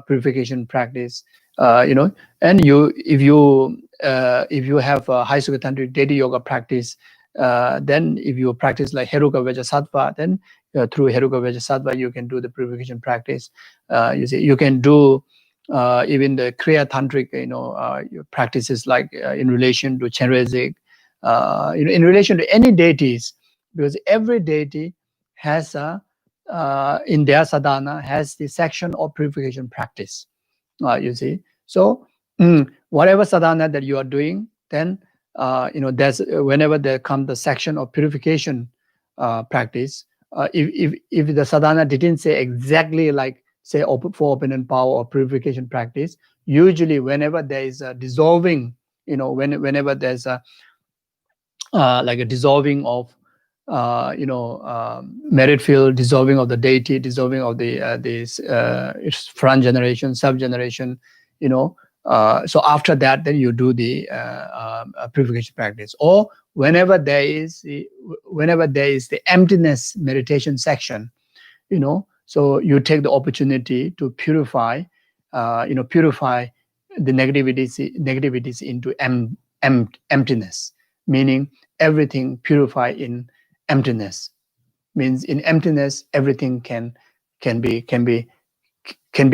purification practice. And if you have a high Tantric deity yoga practice, then if you practice like Heruka Vajrasattva, then through Heruka Vajrasattva you can do the purification practice. You can do even the Kriya Tantric practices, like in relation to Chenrezig, in relation to any deities, because every deity has in their sadhana has the section of purification practice. You see, so whatever sadhana that you are doing, then there's whenever there comes the section of purification practice, if the sadhana didn't say exactly like say four opponent power or purification practice, usually whenever there is a dissolving, whenever there's a like a dissolving of merit field, dissolving of the deity, dissolving of the front generation, sub generation, so after that, then you do the purification practice. Or whenever there is the emptiness meditation section, so you take the opportunity to purify the negativities into emptiness, meaning everything purify in emptiness. Means in emptiness, everything can be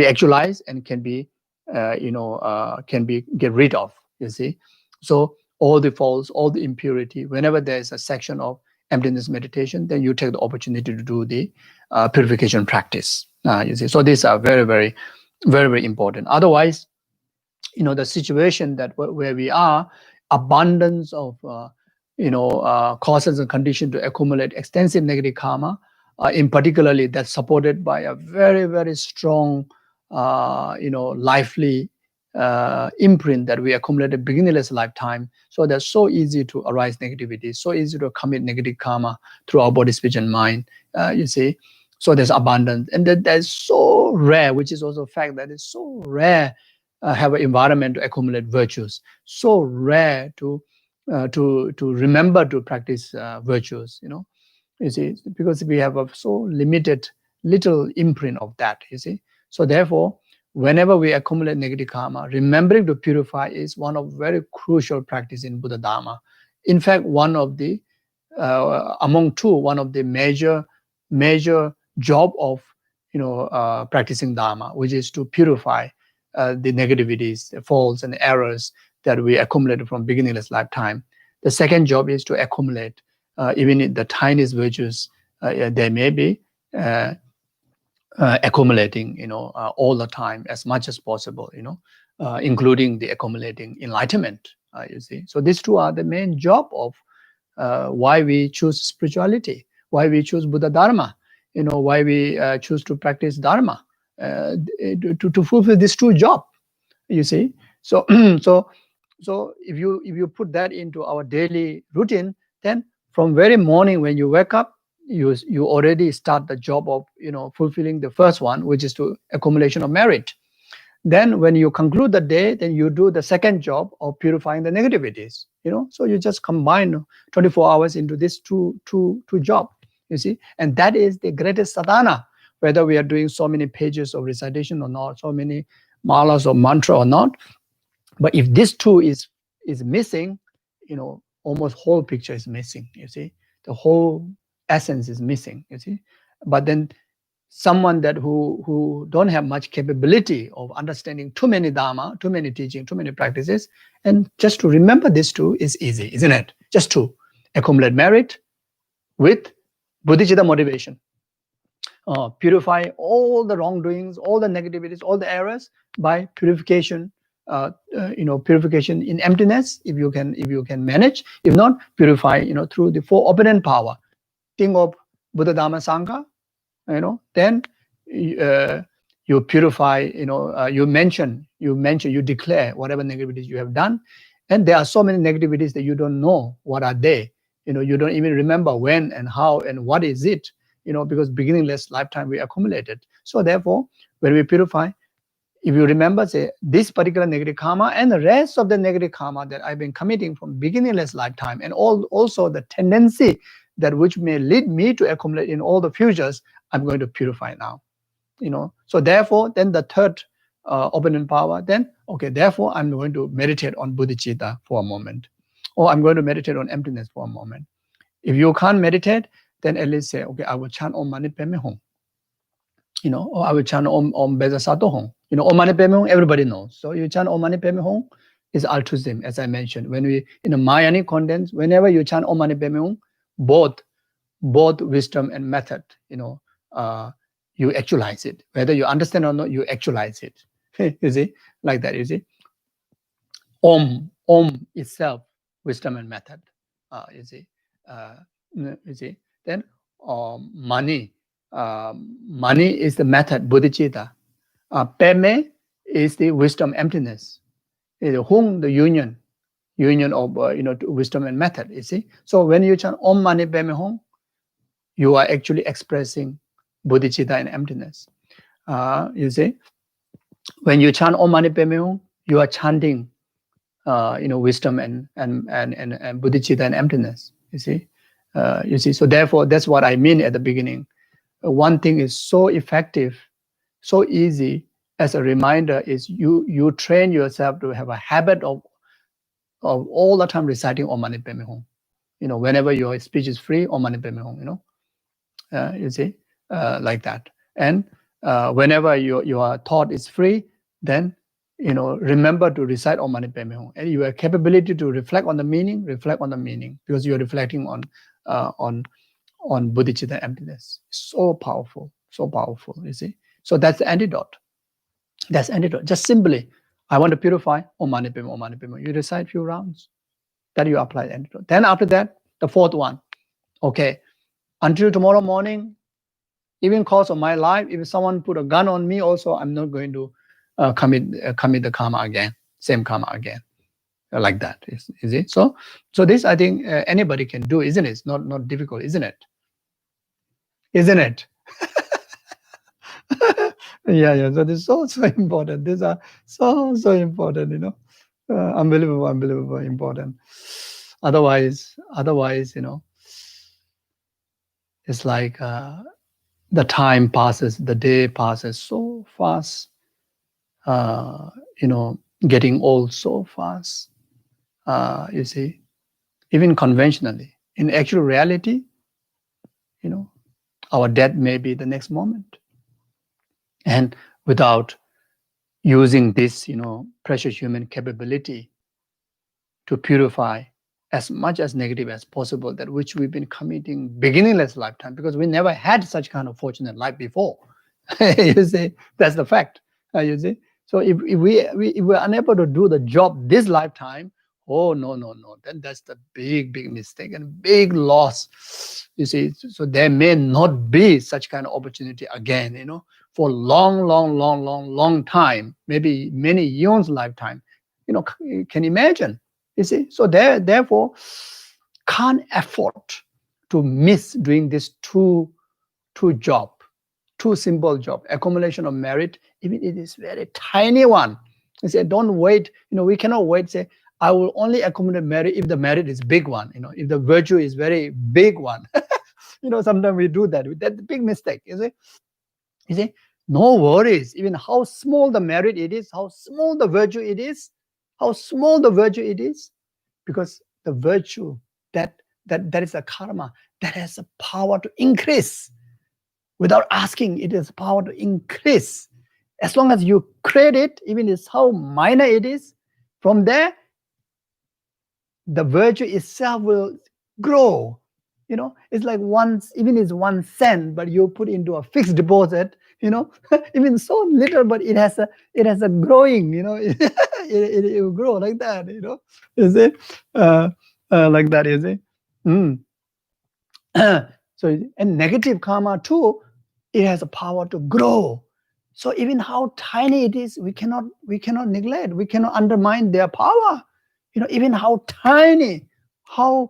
actualized and can be get rid of. You see, so all the faults, all the impurity. Whenever there is a section of emptiness meditation, then you take the opportunity to do the purification practice. You see, so these are very, very, very, very important. Otherwise, the situation that where we are, abundance of causes and conditions to accumulate extensive negative karma, in particularly that's supported by a very, very strong, lively imprint that we accumulated beginningless lifetime. So that's so easy to arise negativity, so easy to commit negative karma through our body, speech, and mind. You see, so there's abundance, and that's so rare, which is also a fact that it's so rare. Have an environment to accumulate virtues. So rare to remember to practice virtues. You see, because we have a so limited little imprint of that. You see, so therefore, whenever we accumulate negative karma, remembering to purify is one of very crucial practice in Buddha Dharma. In fact, one of the among two, one of the major job of practicing Dharma, which is to purify the negativities, the faults and errors that we accumulated from beginningless lifetime. The second job is to accumulate even in the tiniest virtues. They may be accumulating, all the time as much as possible, including the accumulating enlightenment. You see, so these two are the main job of why we choose spirituality, why we choose Buddha Dharma, why we choose to practice Dharma. To fulfill these two jobs, you see. So so if you put that into our daily routine, then from very morning when you wake up, you already start the job of fulfilling the first one, which is to accumulation of merit. Then when you conclude the day, then you do the second job of purifying the negativities. So you just combine 24 hours into this two job, you see. And that is the greatest sadhana. Whether we are doing so many pages of recitation or not, so many malas or mantra or not, but if this two is missing, almost whole picture is missing. You see, the whole essence is missing. You see, but then someone that who don't have much capability of understanding too many Dharma, too many teaching, too many practices, and just to remember this two is easy, isn't it? Just to accumulate merit with bodhicitta motivation. Purify all the wrongdoings, all the negativities, all the errors by purification. Purification in emptiness, if you can manage. If not, purify. Through the four opponent power. Think of Buddha, Dharma, Sangha. Then you purify. You mention, you declare whatever negativities you have done, and there are so many negativities that you don't know what are they. You don't even remember when and how and what is it. Because beginningless lifetime we accumulated. So therefore, when we purify, if you remember, say, this particular negative karma and the rest of the negative karma that I've been committing from beginningless lifetime, and also the tendency that which may lead me to accumulate in all the futures, I'm going to purify now. So therefore, then the third opponent power, then, okay, therefore I'm going to meditate on bodhicitta for a moment, or I'm going to meditate on emptiness for a moment. If you can't meditate, then at least say, okay, I will chant Om Mani Padme Hum. Or I will chant Om Vajrasattava Hum. Om Mani Padme Hum, everybody knows. So you chant Om Mani Padme Hum is altruism, as I mentioned. When we, in a Mayani contents, whenever you chant Om Mani Padme Hum, both wisdom and method, you actualize it. Whether you understand or not, you actualize it. You see, like that, you see. Om itself, wisdom and method. You see. Then Mani is the method, bodhicitta. Padme is the wisdom, emptiness. Hum, the union of wisdom and method. You see. So when you chant Om Mani Padme Hum, you are actually expressing bodhicitta and emptiness. You see. When you chant Om Mani Padme Hum, you are chanting, wisdom and bodhicitta and emptiness. You see. So therefore, that's what I mean at the beginning. One thing is so effective, so easy as a reminder is you train yourself to have a habit of all the time reciting Om Mani Padme Hum. Whenever your speech is free, Om Mani Padme Hum. You see, like that. And whenever your thought is free, then remember to recite Om Mani Padme Hum, and your capability to reflect on the meaning, because you're reflecting on bodhicitta emptiness. So powerful, you see. So that's the antidote. Just simply, I want to purify Om Mani Padme Hum, Om Mani Padme Hum. You recite few rounds, then you apply the antidote. Then after that, the fourth one, okay, until tomorrow morning, even course of my life, if someone put a gun on me also, I'm not going to commit the karma again, same karma again, like that. Is it? So this, I think, anybody can do, isn't it? It's not difficult, isn't it? Isn't it? Yeah. So this is so important. These are so important. Unbelievable important. Otherwise, it's like the time passes, the day passes so fast. Getting old so fast. You see, even conventionally, in actual reality, our death may be the next moment, and without using this, precious human capability to purify as much as negative as possible, that which we've been committing beginningless lifetime, because we never had such kind of fortunate life before. You see, that's the fact. You see, so if we're unable to do the job this lifetime, oh no, then that's the big mistake and big loss. You see, so there may not be such kind of opportunity again, for long time, maybe many years lifetime. Can imagine. You see, so therefore can't afford to miss doing this two simple job, accumulation of merit, even it is very tiny one. You say, don't wait, we cannot wait, say, I will only accumulate merit if the merit is big one, if the virtue is very big one. Sometimes we do that. That's a big mistake, you see, no worries, even how small the merit it is, how small the virtue it is, because the virtue, that is a karma, that has the power to increase. Without asking, it has power to increase. As long as you create it, even it's how minor it is, from there, the virtue itself will grow. It's like even it's 1 cent, but you put into a fixed deposit, even so little, but it has a growing, it will grow like that, is it? Like that, is it? So, and negative karma too, it has a power to grow. So even how tiny it is, we cannot neglect, we cannot undermine their power. Even how tiny, how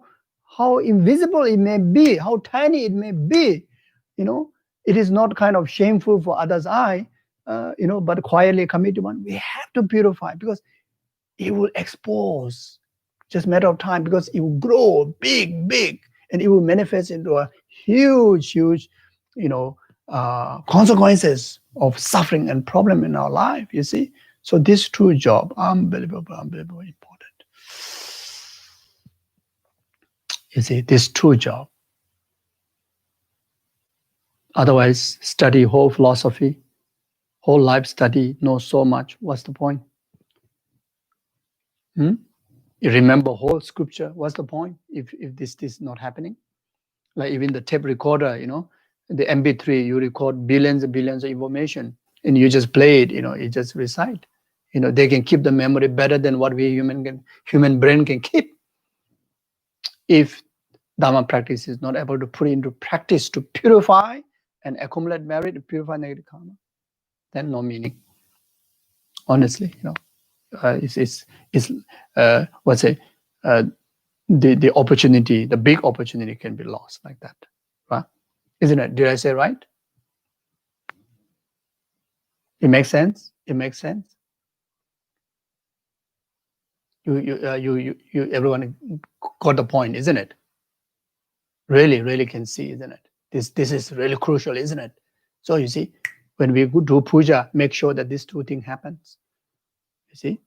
invisible it may be, how tiny it may be, it is not kind of shameful for others' eye, but quietly committed one. We have to purify, because it will expose, just matter of time, because it will grow big, and it will manifest into a huge, consequences of suffering and problem in our life, you see. So this true job, unbelievable important. You see, this true job. Otherwise, study whole philosophy, whole life study, know so much. What's the point? You remember whole scripture. What's the point if this is not happening? Like even the tape recorder, the MP3, you record billions and billions of information, and you just play it, you just recite. They can keep the memory better than what human brain can keep. If Dharma practice is not able to put into practice to purify and accumulate merit, to purify negative karma, then no meaning. Honestly, the opportunity, the big opportunity can be lost like that, right? Isn't it? Did I say right? It makes sense. You everyone got the point, isn't it? Really can see, isn't it? This is really crucial, isn't it? So you see, when we do puja, make sure that these two things happens. You see,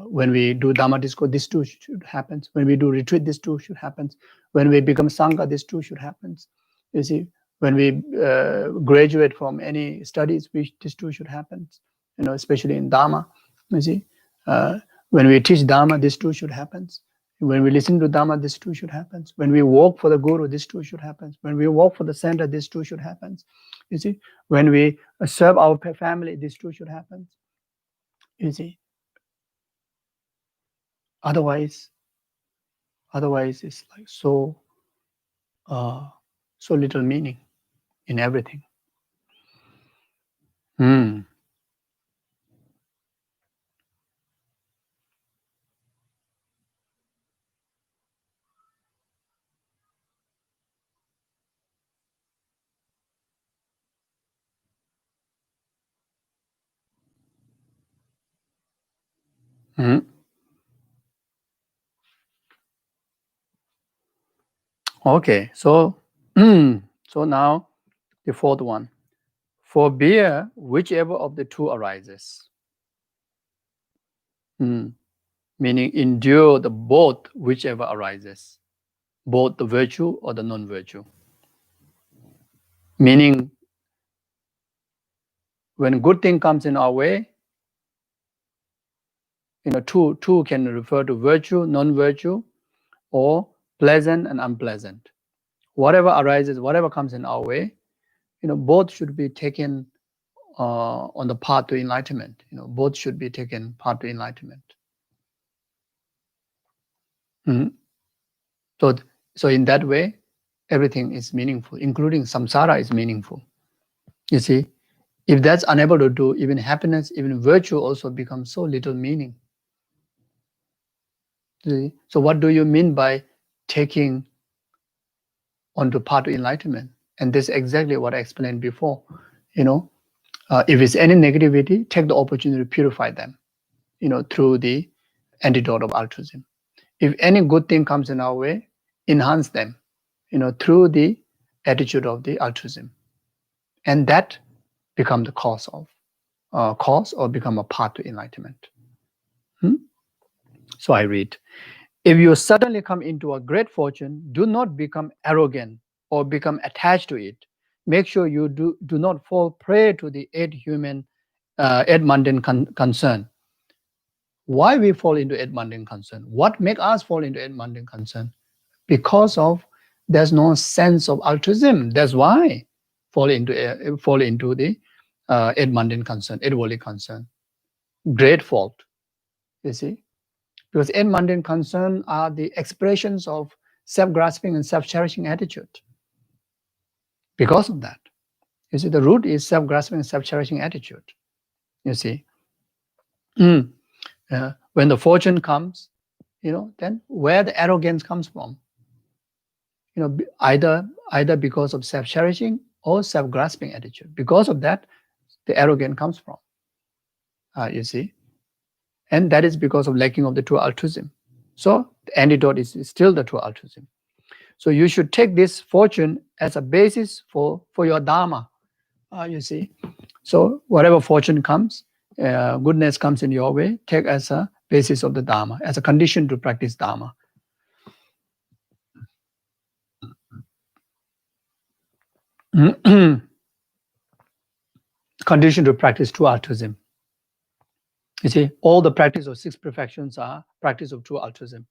when we do Dhamma discourse, this too should happen. When we do retreat, this too should happen. When we become Sangha, this too should happen. You see, when we graduate from any studies, this too should happen. Especially in Dhamma. You see, when we teach Dharma, this too should happen. When we listen to Dharma, this too should happen. When we work for the Guru, this too should happen. When we work for the center, this too should happen. You see, when we serve our family, this too should happen. You see, otherwise it's like so little meaning in everything. Okay, so so now the fourth one. Forbear whichever of the two arises. Meaning endure the both whichever arises, both the virtue or the non-virtue. Meaning when good thing comes in our way, two can refer to virtue, non-virtue, or pleasant and unpleasant. Whatever arises, whatever comes in our way, both should be taken on the path to enlightenment. Both should be taken path to enlightenment. So in that way, everything is meaningful, including samsara is meaningful. You see, if that's unable to do, even happiness, even virtue also becomes so little meaning. See? So what do you mean by taking onto path to enlightenment? And this is exactly what I explained before. If it's any negativity, take the opportunity to purify them, through the antidote of altruism. If any good thing comes in our way, enhance them, through the attitude of the altruism. And that become the cause or become a path to enlightenment. So I read, if you suddenly come into a great fortune, do not become arrogant or become attached to it. Make sure you do not fall prey to the eight mundane concern. Why we fall into eight mundane concern? What make us fall into eight mundane concern? Because of there's no sense of altruism. That's why fall into the eight mundane concern, eight worldly concern. Great fault, you see, because eight mundane concern are the expressions of self-grasping and self-cherishing attitude. Because of that, you see, the root is self-grasping and self-cherishing attitude. You see, when the fortune comes, then where the arrogance comes from? Either because of self-cherishing or self-grasping attitude. Because of that, the arrogance comes from. You see, and that is because of lacking of the true altruism. So the antidote is still the true altruism. So you should take this fortune as a basis for your Dharma. You see, so whatever fortune comes, goodness comes in your way, take as a basis of the Dharma, as a condition to practice Dharma. Condition to practice true altruism. You see, all the practice of 6 perfections are practice of true altruism,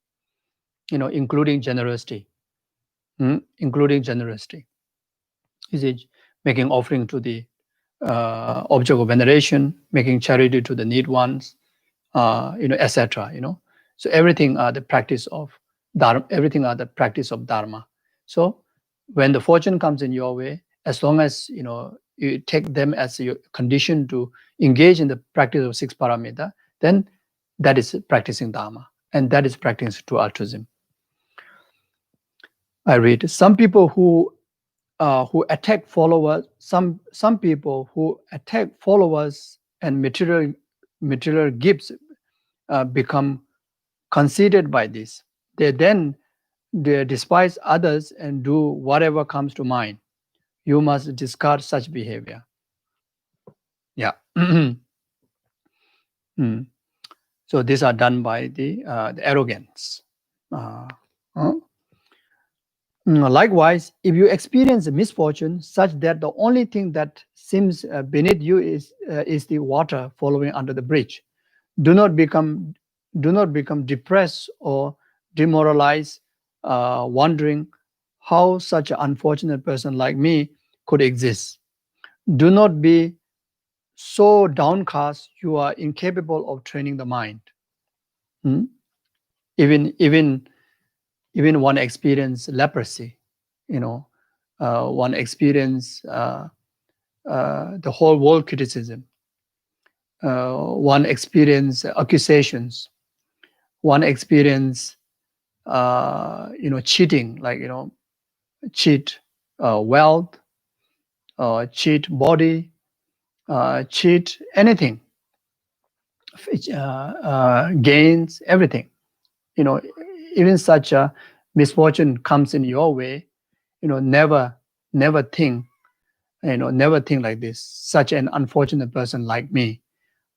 including generosity. Including generosity. You see, making offering to the object of veneration, making charity to the need ones, etc. So everything are the practice of Dharma. Everything are the practice of Dharma. So when the fortune comes in your way, as long as you take them as your condition to engage in the practice of 6 paramita, then that is practicing Dharma, and that is practicing true altruism. I read, some people who attack followers, some people who attack followers and material gifts become conceited by this. They despise others and do whatever comes to mind. You must discard such behavior. Yeah. So these are done by the arrogance. Likewise, if you experience a misfortune such that the only thing that seems beneath you is the water following under the bridge, Do not become depressed or demoralized, wondering how such an unfortunate person like me could exist. Do not be so downcast you are incapable of training the mind. Hmm? Even one experience leprosy, one experience the whole world criticism, one experience accusations, one experience cheating, like cheat wealth, cheat body, cheat anything, gains everything. Even such a misfortune comes in your way, never think, never think like this. Such an unfortunate person like me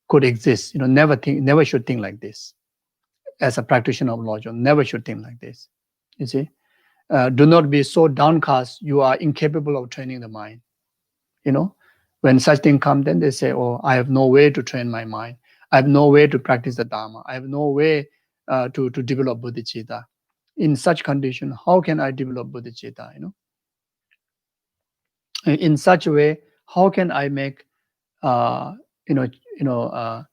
could exist. Never should think like this. As a practitioner of Lojong, never should think like this. You see, do not be so downcast. You are incapable of training the mind. When such thing come, then they say, "Oh, I have no way to train my mind. I have no way to practice the Dharma. I have no way to develop bodhicitta. In such condition, how can I develop bodhicitta? In such a way, how can I make, uh, you know, you know,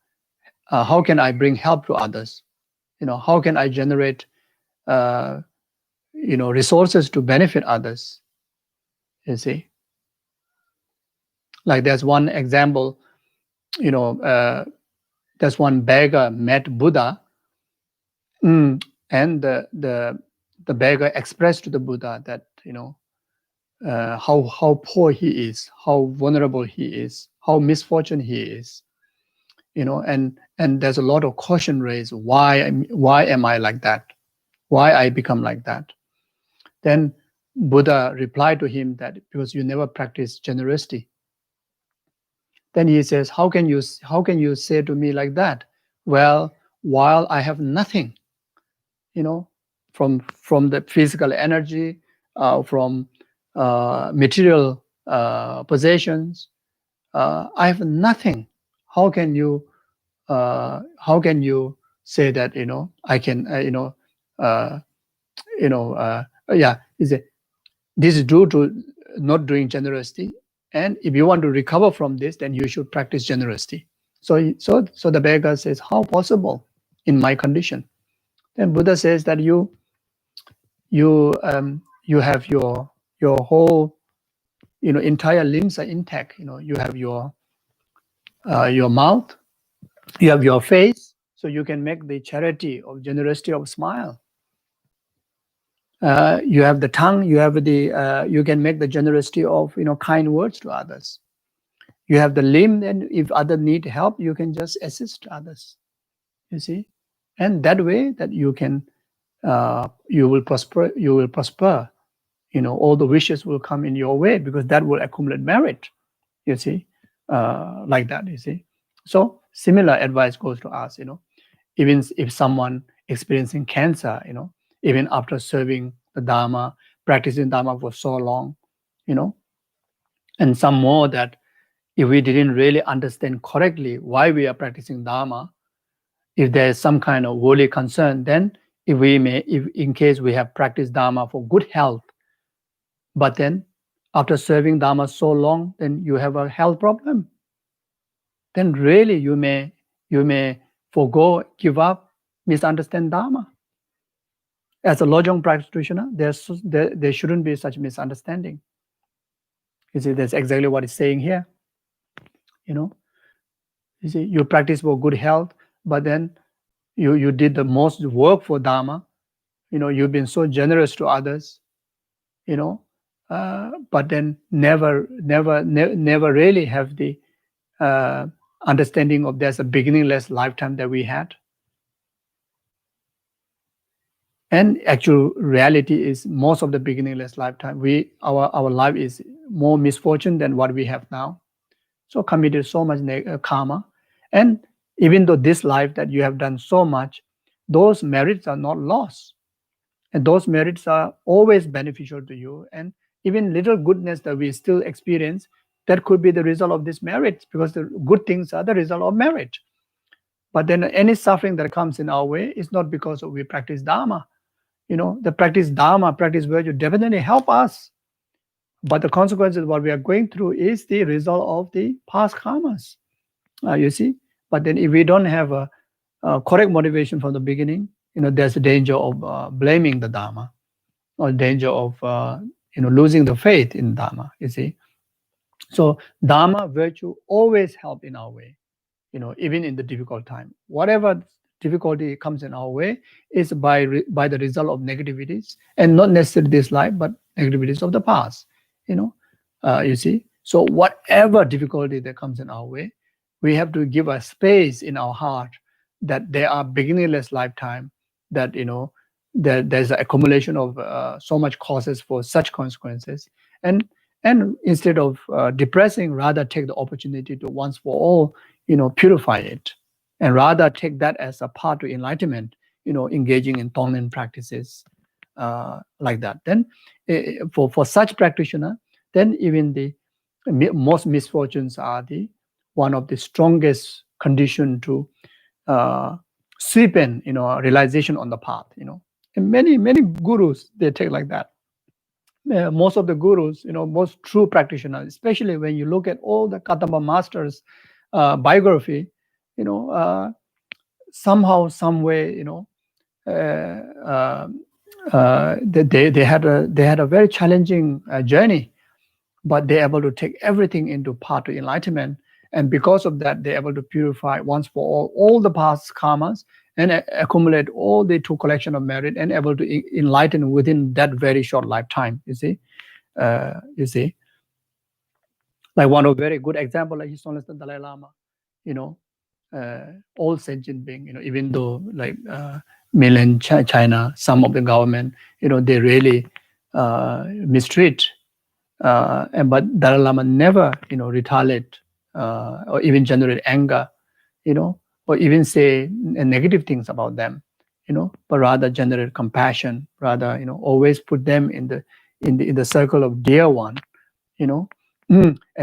how can I bring help to others? How can I generate, resources to benefit others? You see, like there's one example, there's one beggar met Buddha, and the beggar expressed to the Buddha that how poor he is, how vulnerable he is, how misfortunate he is, and there's a lot of caution raised. Why am I like that? Why I become like that? Then Buddha replied to him that because you never practice generosity. Then he says, how can you say to me like that? Well, while I have nothing, from the physical energy, from material possessions, I have nothing. How can you say that I can yeah, this is due to not doing generosity, and if you want to recover from this, then you should practice generosity. So the beggar says, how possible in my condition? Then Buddha says that you have your whole entire limbs are intact. You have your mouth, you have your face, so you can make the charity of generosity of smile. You have the tongue, you have the you can make the generosity of kind words to others. You have the limb, and if others need help, you can just assist others. You see, and that way that you can you will prosper. All the wishes will come in your way because that will accumulate merit. You see, like that. You see, so similar advice goes to us. Even if someone experiencing cancer, even after serving the Dharma, practicing Dharma for so long, and some more that if we didn't really understand correctly why we are practicing Dharma, if there is some kind of worldly concern, then if in case we have practiced Dharma for good health, but then after serving Dharma so long, then you have a health problem, then really you may forgo, give up, misunderstand Dharma. As a Lojong practitioner, there shouldn't be such misunderstanding. You see, that's exactly what it's saying here. You see, you practice for good health, but then you did the most work for Dharma. You've been so generous to others. But then never really have the understanding of there's a beginningless lifetime that we had. And actual reality is most of the beginningless lifetime, our life is more misfortune than what we have now. So committed so much karma. And even though this life that you have done so much, those merits are not lost. And those merits are always beneficial to you. And even little goodness that we still experience, that could be the result of these merits, because the good things are the result of merit. But then any suffering that comes in our way is not because we practice Dharma. The practice Dharma, practice virtue definitely help us. But the consequences of what we are going through is the result of the past karmas. You see? But then if we don't have a correct motivation from the beginning, there's a danger of blaming the Dharma, or danger of losing the faith in Dharma, you see. So Dharma, virtue always help in our way, even in the difficult time. Whatever difficulty comes in our way is by the result of negativities, and not necessarily this life, but negativities of the past, you see. So whatever difficulty that comes in our way, we have to give a space in our heart that there are beginningless lifetime, that there's an accumulation of so much causes for such consequences, and instead of depressing, rather take the opportunity to once for all purify it, and rather take that as a path to enlightenment, engaging in Tonglen practices like that. Then for such practitioner, then even the most misfortunes are the one of the strongest condition to sweep in realization on the path. And many gurus, they take like that. Most of the gurus, most true practitioners, especially when you look at all the Katamba masters biography, somehow, some way, they had a very challenging journey, but they're able to take everything into path to enlightenment, and because of that, they're able to purify once for all the past karmas, and accumulate all the true collection of merit, and able to enlighten within that very short lifetime. You see, like one of very good example, like His Holiness the Dalai Lama, all sentient being, even though like mainland China, some of the government, they really mistreat, but Dalai Lama never, retaliate or even generate anger, or even say negative things about them, but rather generate compassion, rather, always put them in the circle of dear one, and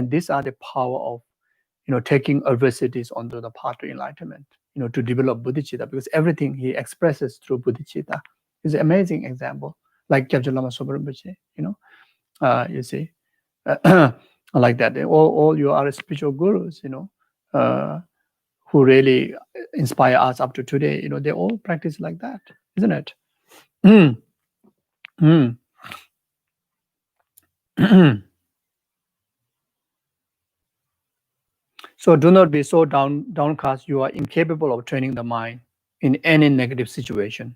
these are the power of taking adversities onto the path to enlightenment, to develop bodhicitta, because everything he expresses through bodhicitta is an amazing example, like Kyabje Lama Sopa Rinpoche, you see, like that. All you are spiritual gurus, who really inspire us up to today, they all practice like that, isn't it? Mm. Mm. So do not be so downcast you are incapable of training the mind in any negative situation.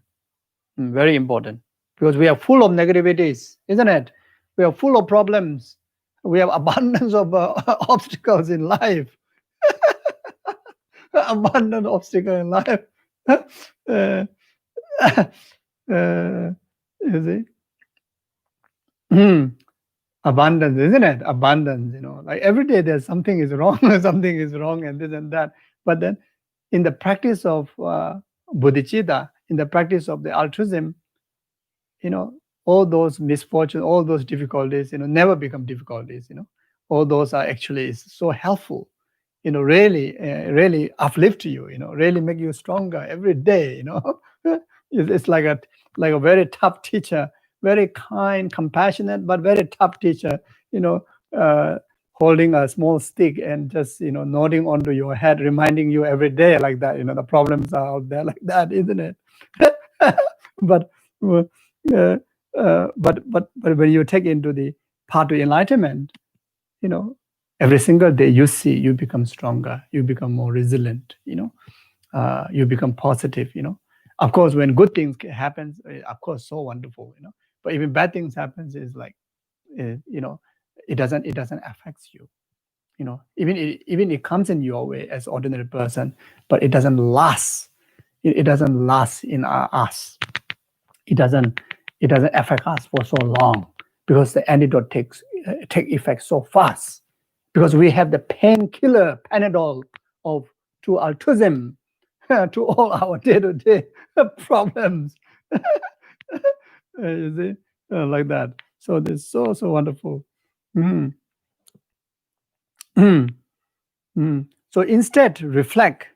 Very important, because we are full of negativities, isn't it? We are full of problems. We have abundance of obstacles in life. Abundant obstacle in life. You see? Abundance, isn't it? Abundance, like every day there's something is wrong, something is wrong, and this and that. But then in the practice of bodhicitta, in the practice of the altruism, all those misfortunes, all those difficulties, never become difficulties, all those are actually so helpful, really uplift you, really make you stronger every day, It's like a very tough teacher, very kind, compassionate, but very tough teacher, holding a small stick and just, nodding onto your head, reminding you every day like that, the problems are out there like that, isn't it? But when you take into the path to enlightenment, every single day you see, you become stronger, you become more resilient, you become positive, Of course, when good things happen, of course, so wonderful, But even bad things happens, is like, it doesn't affect you, Even it comes in your way as ordinary person, but it doesn't last. It doesn't last in us. It doesn't affect us for so long, because the antidote take effect so fast, because we have the painkiller Panadol to altruism, to all our day-to-day problems. You see, like that. So this is so wonderful. Mm. Mm. Mm. So instead, reflect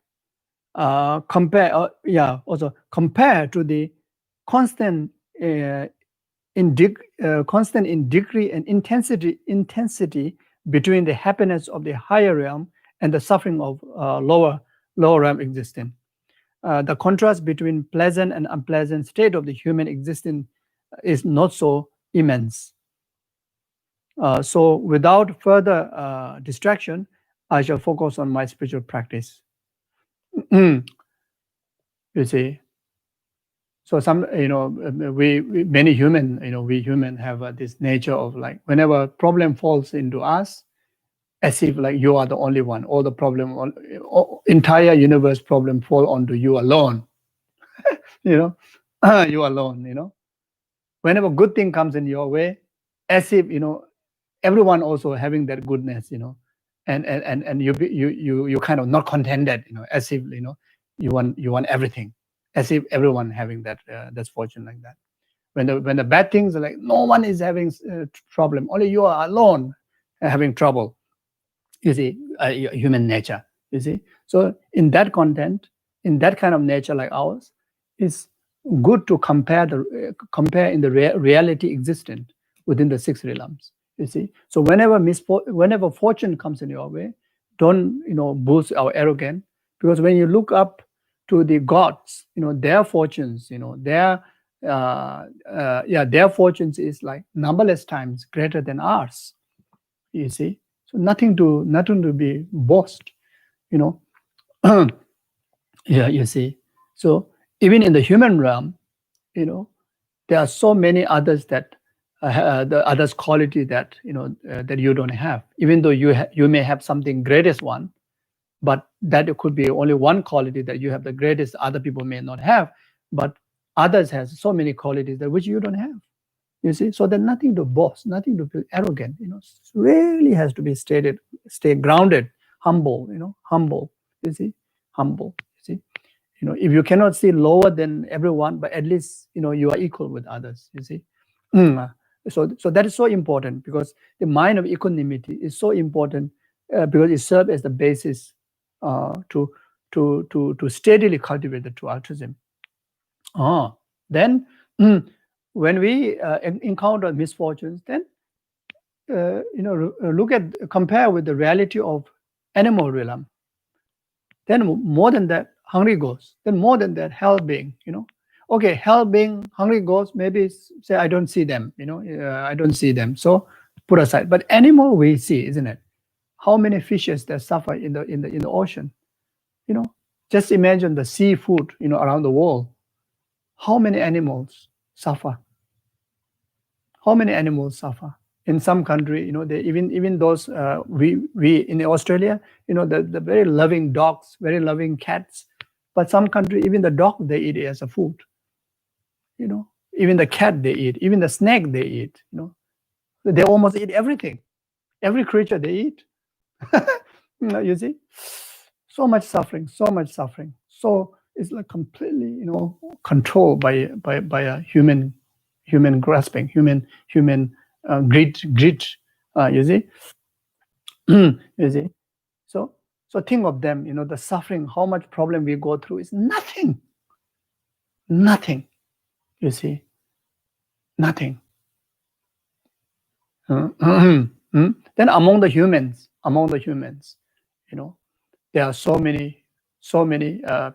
compare to the constant constant in degree and intensity between the happiness of the higher realm and the suffering of lower realm existence. The contrast between pleasant and unpleasant state of the human existence is not so immense. So without further distraction, I shall focus on my spiritual practice. You see, so some, we many human, we human have this nature of like, whenever problem falls into us, as if like you are the only one, all the problem, entire universe problem fall onto you alone. You alone. Whenever good thing comes in your way, as if everyone also having that goodness, and you kind of not contented, as if you want everything, as if everyone having that that's fortune like that. When the bad things are like, no one is having problem, only you are alone having trouble. You see, human nature. You see, so in that content, in that kind of nature like ours, it's good to compare in the reality existent within the six realms. You see, so whenever fortune comes in your way, don't boost our arrogance, because when you look up to the gods, their fortunes, their fortunes is like numberless times greater than ours. You see, so nothing to be boast. Yeah, you see. So even in the human realm, there are so many others that the others quality that that you don't have. Even though you may have something greatest one, but that it could be only one quality that you have the greatest, other people may not have. But others has so many qualities that which you don't have. You see, so there's nothing to boast, nothing to feel arrogant. Really has to be stay grounded, humble. Humble. You see, humble. You see, if you cannot see lower than everyone, but at least you are equal with others. You see, so that is so important, because the mind of equanimity is so important, because it serves as the basis to steadily cultivate the true altruism. Then when we encounter misfortunes, then compare with the reality of animal realm. Then more than that, hungry ghosts. Then more than that, hell being. Okay, hell being, hungry ghosts. Maybe say I don't see them. I don't see them. So put aside. But animal we see, isn't it? How many fishes that suffer in the ocean? Just imagine the seafood around the world. How many animals suffer? How many animals suffer? In some country, they even those we in Australia, the very loving dogs, very loving cats, but some country even the dog they eat it as a food. Even the cat they eat, even the snake they eat. They almost eat everything, every creature they eat. You see, so much suffering, so much suffering. So it's like completely, controlled by a human grasping, human greed. You see, you see. So think of them. The suffering, how much problem we go through is nothing. You see, nothing. Then among the humans, there are so many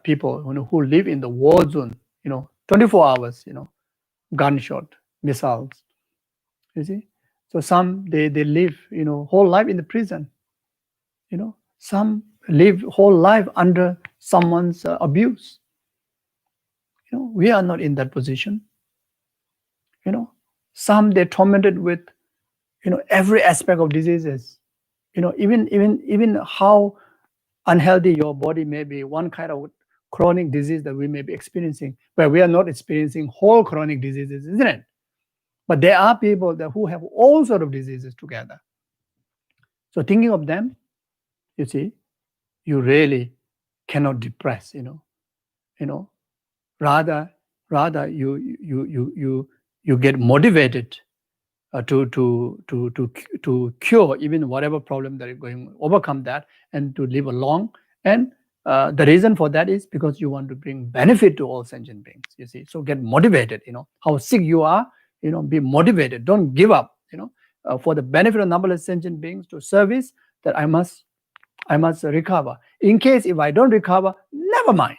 people who live in the war zone. 24 hours. Gunshot, missiles. You see, so some they live whole life in the prison. Some live whole life under someone's abuse. We are not in that position. Some they're tormented with every aspect of diseases. Even how unhealthy your body may be, one kind of chronic disease that we may be experiencing, but we are not experiencing whole chronic diseases, isn't it? But there are people who have all sort of diseases together. So thinking of them, you see, you really cannot depress. Rather you get motivated to cure even whatever problem that you're going, overcome that, and to live a long and The reason for that is because you want to bring benefit to all sentient beings. You see, so get motivated. How sick you are. Be motivated. Don't give up. For the benefit of numberless sentient beings to service, that I must recover. In case if I don't recover, never mind.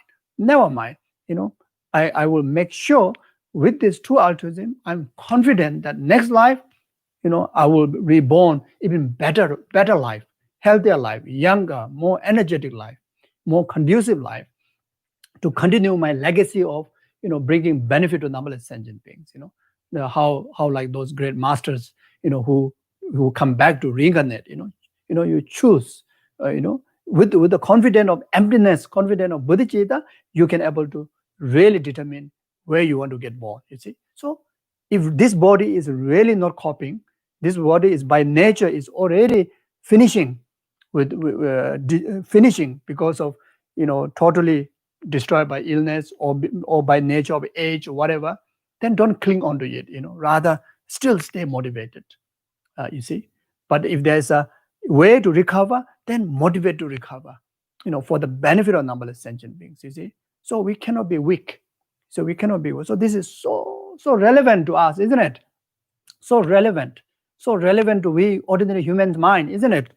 I will make sure with this true altruism, I'm confident that next life, I will be reborn even better life, healthier life, younger, more energetic life, more conducive life, to continue my legacy of bringing benefit to numberless sentient beings. How like those great masters, who come back to reincarnate. You choose, with the confidence of emptiness, confidence of bodhicitta, you can able to really determine where you want to get born. You see, so if this body is really not coping, this body is by nature is already finishing finishing because of totally destroyed by illness or by nature of age or whatever, then don't cling on to it. Rather still stay motivated. You see, but if there's a way to recover, then motivate to recover. For the benefit of numberless sentient beings. You see, so we cannot be weak. So this is so relevant to us, isn't it? So relevant to we ordinary human's mind, isn't it?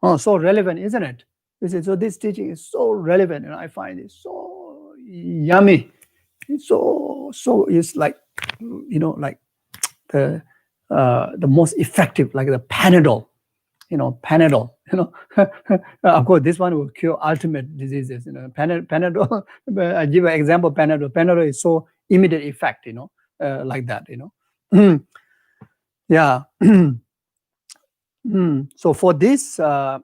Oh, so relevant, isn't it? You see, so this teaching is so relevant, and I find it so yummy. It's so it's like like the most effective, like the Panadol. Panadol. Of course, this one will cure ultimate diseases. Panadol. I give an example. Panadol is so immediate effect. Like that. Yeah. So for this, give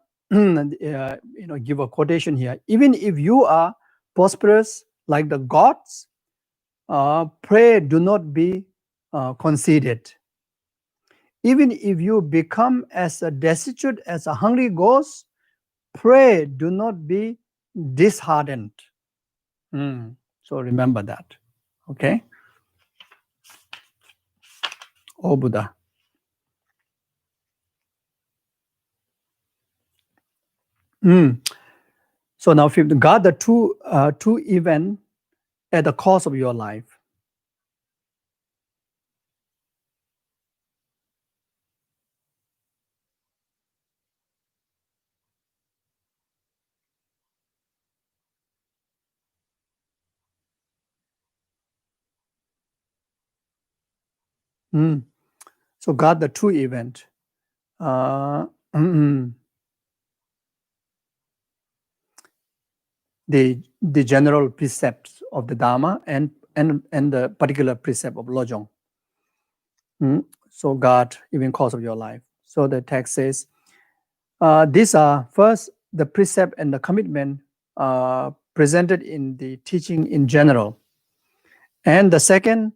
a quotation here. Even if you are prosperous like the gods, pray do not be conceited. Even if you become as destitute as a hungry ghost, pray do not be disheartened. So remember that. Okay? Oh Buddha. So now, fifth, guard the two event at the cost of your life. So guard the true event. The general precepts of the Dharma and the particular precept of Lojong. So guard even cost of your life. So the text says, these are first the precept and the commitment presented in the teaching in general. And the second,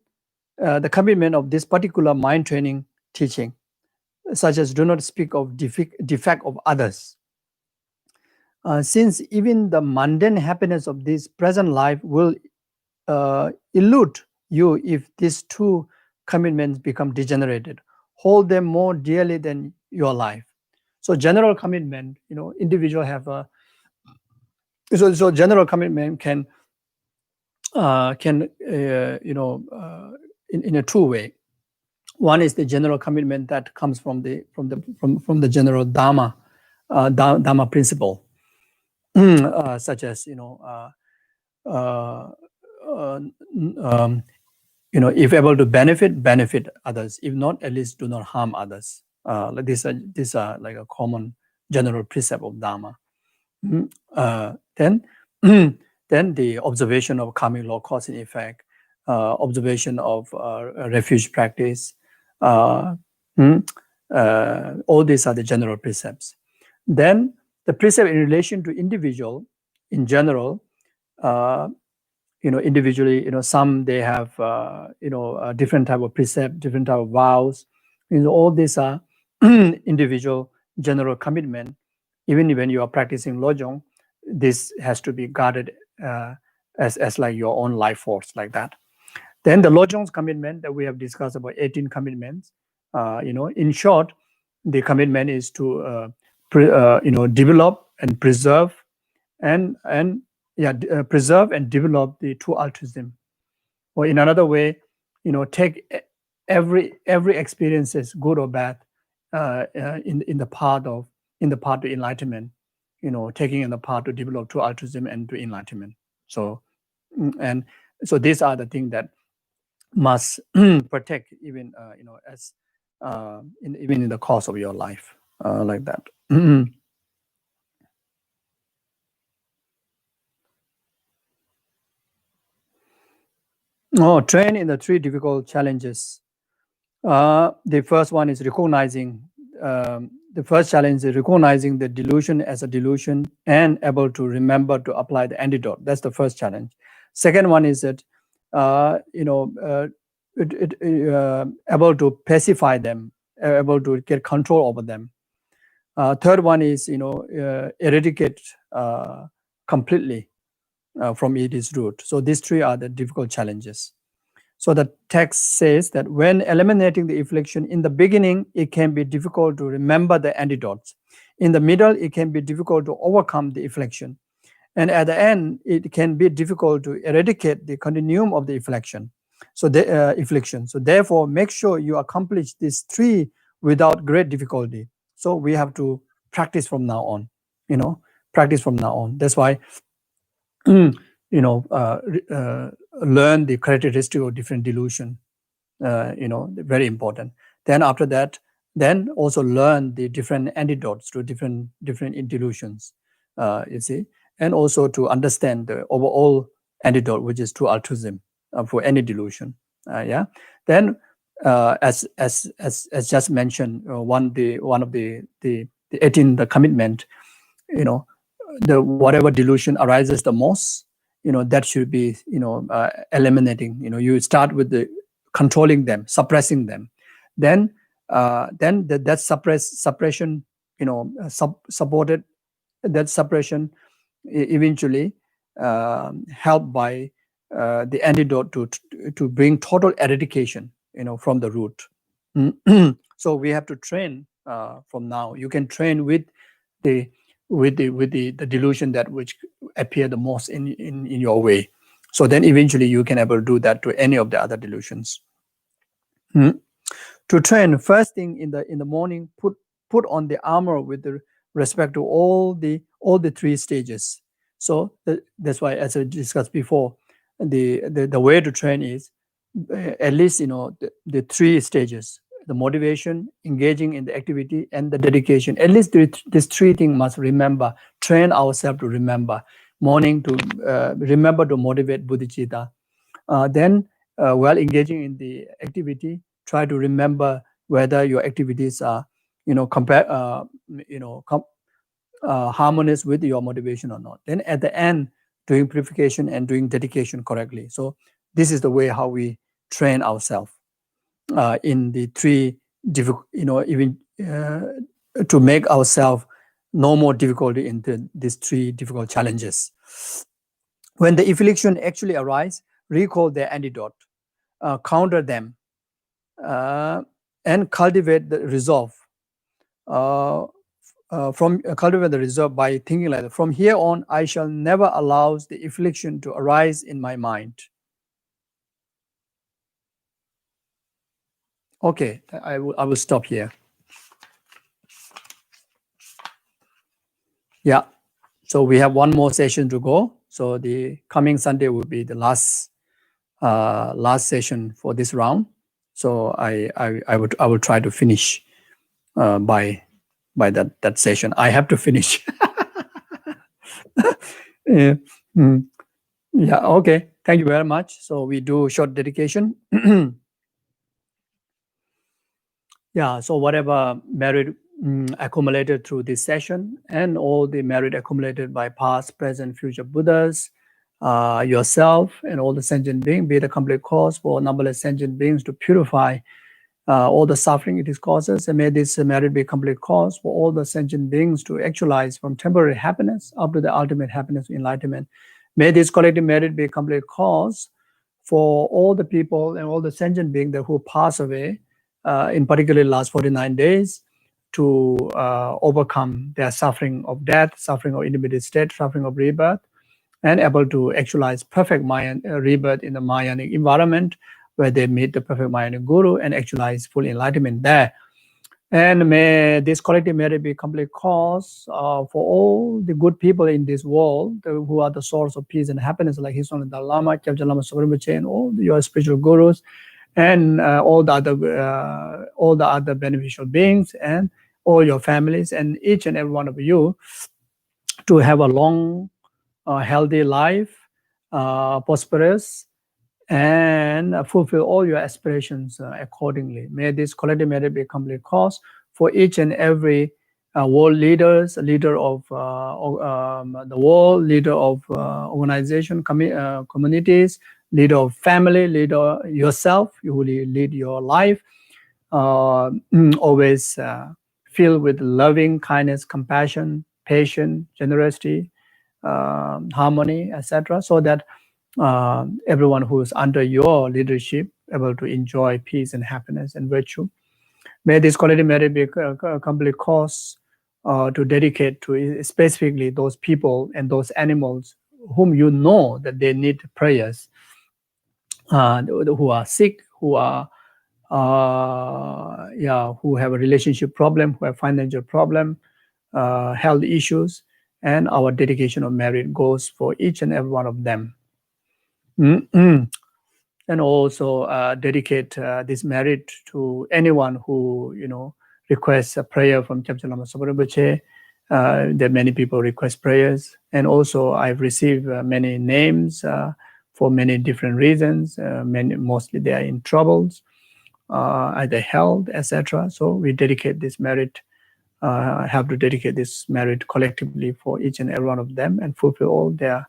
the commitment of this particular mind training teaching, such as do not speak of defect of others. Since even the mundane happiness of this present life will elude you if these two commitments become degenerated, hold them more dearly than your life. So general commitment, individual have a. So general commitment can in a true way. One is the general commitment that comes from the general Dharma principle, such as if able to benefit others. If not, at least do not harm others. Like these are like a common general precept of Dharma. Then the observation of karmic law, cause and effect, observation of refuge practice. All these are the general precepts. Then the precept in relation to individual, in general, individually, some they have a different type of precept, different type of vows. All these are individual general commitment. Even when you are practicing Lojong, this has to be guarded as like your own life force, like that. Then the Lojong's commitment that we have discussed, about 18 commitments. In short, the commitment is to develop and preserve and preserve and develop the true altruism. Or in another way, take every experiences, good or bad, in the path to enlightenment, taking in the path to develop true altruism and to enlightenment. So these are the things that must protect even as even in the course of your life, like that. Train in the 3 difficult challenges. The first one is recognizing. The first challenge is recognizing the delusion as a delusion and able to remember to apply the antidote. That's the first challenge. Second one is that able to pacify them, able to get control over them. Third one is eradicate completely from its root. So these 3 are the difficult challenges. So the text says that when eliminating the affliction, in the beginning, it can be difficult to remember the antidotes. In the middle, it can be difficult to overcome the affliction. And at the end, it can be difficult to eradicate the continuum of the affliction. So affliction. So therefore, make sure you accomplish these 3 without great difficulty. So we have to practice from now on. Practice from now on. That's why learn the characteristic of different delusion, very important. Then after that, then also learn the different antidotes to different delusions, you see, and also to understand the overall antidote, which is true altruism for any delusion. Then as just mentioned, one of the 18 the commitment, the whatever delusion arises the most, that should be eliminating. You start with the controlling them, suppressing them, then that suppression, supported, that suppression eventually helped by the antidote to bring total eradication, from the root. So we have to train from now. You can train with the delusion that which appear the most in your way. So then eventually you can able to do that to any of the other delusions. To train, first thing in the morning, put on the armor with the respect to all the 3 stages. So that's why, as I discussed before, the way to train is at least the 3 stages: the motivation, engaging in the activity, and the dedication. At least these 3 things must remember. Train ourselves to remember. Morning to remember to motivate bodhicitta. Then while engaging in the activity, try to remember whether your activities are harmonious with your motivation or not. Then at the end, doing purification and doing dedication correctly. So this is the way how we train ourselves in the 3 difficult, even to make ourselves no more difficulty in these 3 difficult challenges. When the affliction actually arise, recall their antidote, counter them, and cultivate the resolve. Cultivate the resolve by thinking like that. From here on, I shall never allow the affliction to arise in my mind. Okay, I will stop here. Yeah, so we have one more session to go. So the coming Sunday will be the last session for this round. So I will try to finish by that session. I have to finish. Yeah. Okay. Thank you very much. So we do short dedication. Yeah. So whatever merit accumulated through this session, and all the merit accumulated by past, present, future Buddhas, yourself, and all the sentient beings, be the complete cause for numberless sentient beings to purify all the suffering it is causes, and may this merit be complete cause for all the sentient beings to actualize from temporary happiness up to the ultimate happiness, enlightenment. May this collective merit be complete cause for all the people and all the sentient beings who pass away, in particular last 49 days, to overcome their suffering of death, suffering of intermediate state, suffering of rebirth, and able to actualize perfect Mayan rebirth in the Mayanic environment where they meet the perfect Mayanic Guru and actualize full enlightenment there. And may this collective merit be complete cause for all the good people in this world who are the source of peace and happiness, like His Holiness Dalai Lama, Kyabja Lama Sobrimiche, and all your spiritual gurus, and all the other beneficial beings, and all your families, and each and every one of you, to have a long, healthy life, prosperous, and fulfill all your aspirations accordingly. May this collective merit be a complete cause for each and every world leaders, leader of the world, leader of organization, communities, leader of family, leader yourself, you will lead your life, always filled with loving kindness, compassion, patience, generosity, harmony, etc., so that everyone who is under your leadership able to enjoy peace and happiness and virtue. May this quality merit be a complete cause to dedicate to specifically those people and those animals whom you know that they need prayers, who are sick, who are who have a relationship problem, who have financial problem, health issues, and our dedication of merit goes for each and every one of them. And also dedicate this merit to anyone who requests a prayer from Kyabja Lama Sobrimiche. There many people request prayers, and also I've received many names for many different reasons. Mostly they are in troubles, either health, etc. So we dedicate this merit. Have to dedicate this merit collectively for each and every one of them, and fulfill all their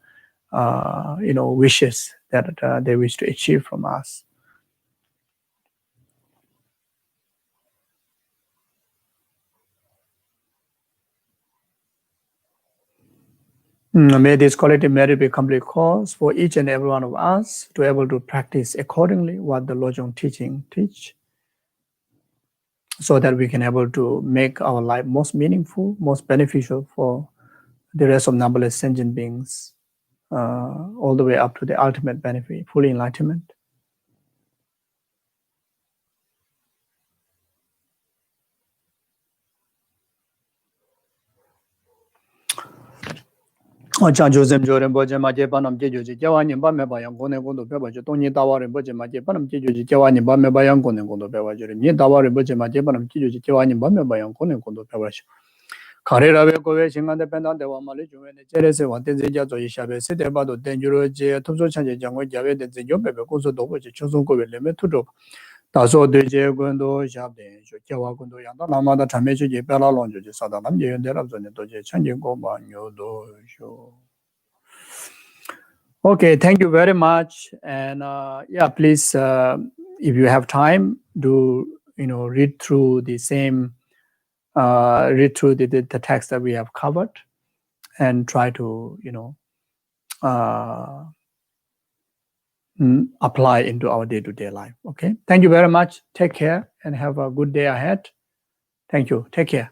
wishes that they wish to achieve from us. May this collective merit be complete cause for each and every one of us to be able to practice accordingly what the Lojong teaching teach, so that we can able to make our life most meaningful, most beneficial for the rest of numberless sentient beings, all the way up to the ultimate benefit, full enlightenment. Chan Joseph Joren Boje Maje Panam Jeju Jawan Ba Mebayang Gone Gondo Bebajo, Tony Tawari Boje Maje Panam Jeju Jawan Ba Mebayang Gone Gondo Bebajo, Ni Tawari Boje Maje Panam Jeju Jawan Ba Mebayang Gone Gondo Bebajo. Carrera Veco, Shingan dependent de Wamali, Chenrezig, what is the Jazo Ishabe, Sit about the dangerous Tozo Change Jango Jave, the Jobe, Coso Dogo, Chosunko, limit to drop. Taso de Jagundo, Jabe, Jawagundo, Yanda, Namada, Tameji, Bella Longe, Sadanam, and Derabzon, Doje, changing Goma, Yodo. Okay, thank you very much. And please, if you have time, do read through the same. Read through the text that we have covered, and try to apply into our day-to-day life. Okay, thank you very much. Take care and have a good day ahead. Thank you. Take care.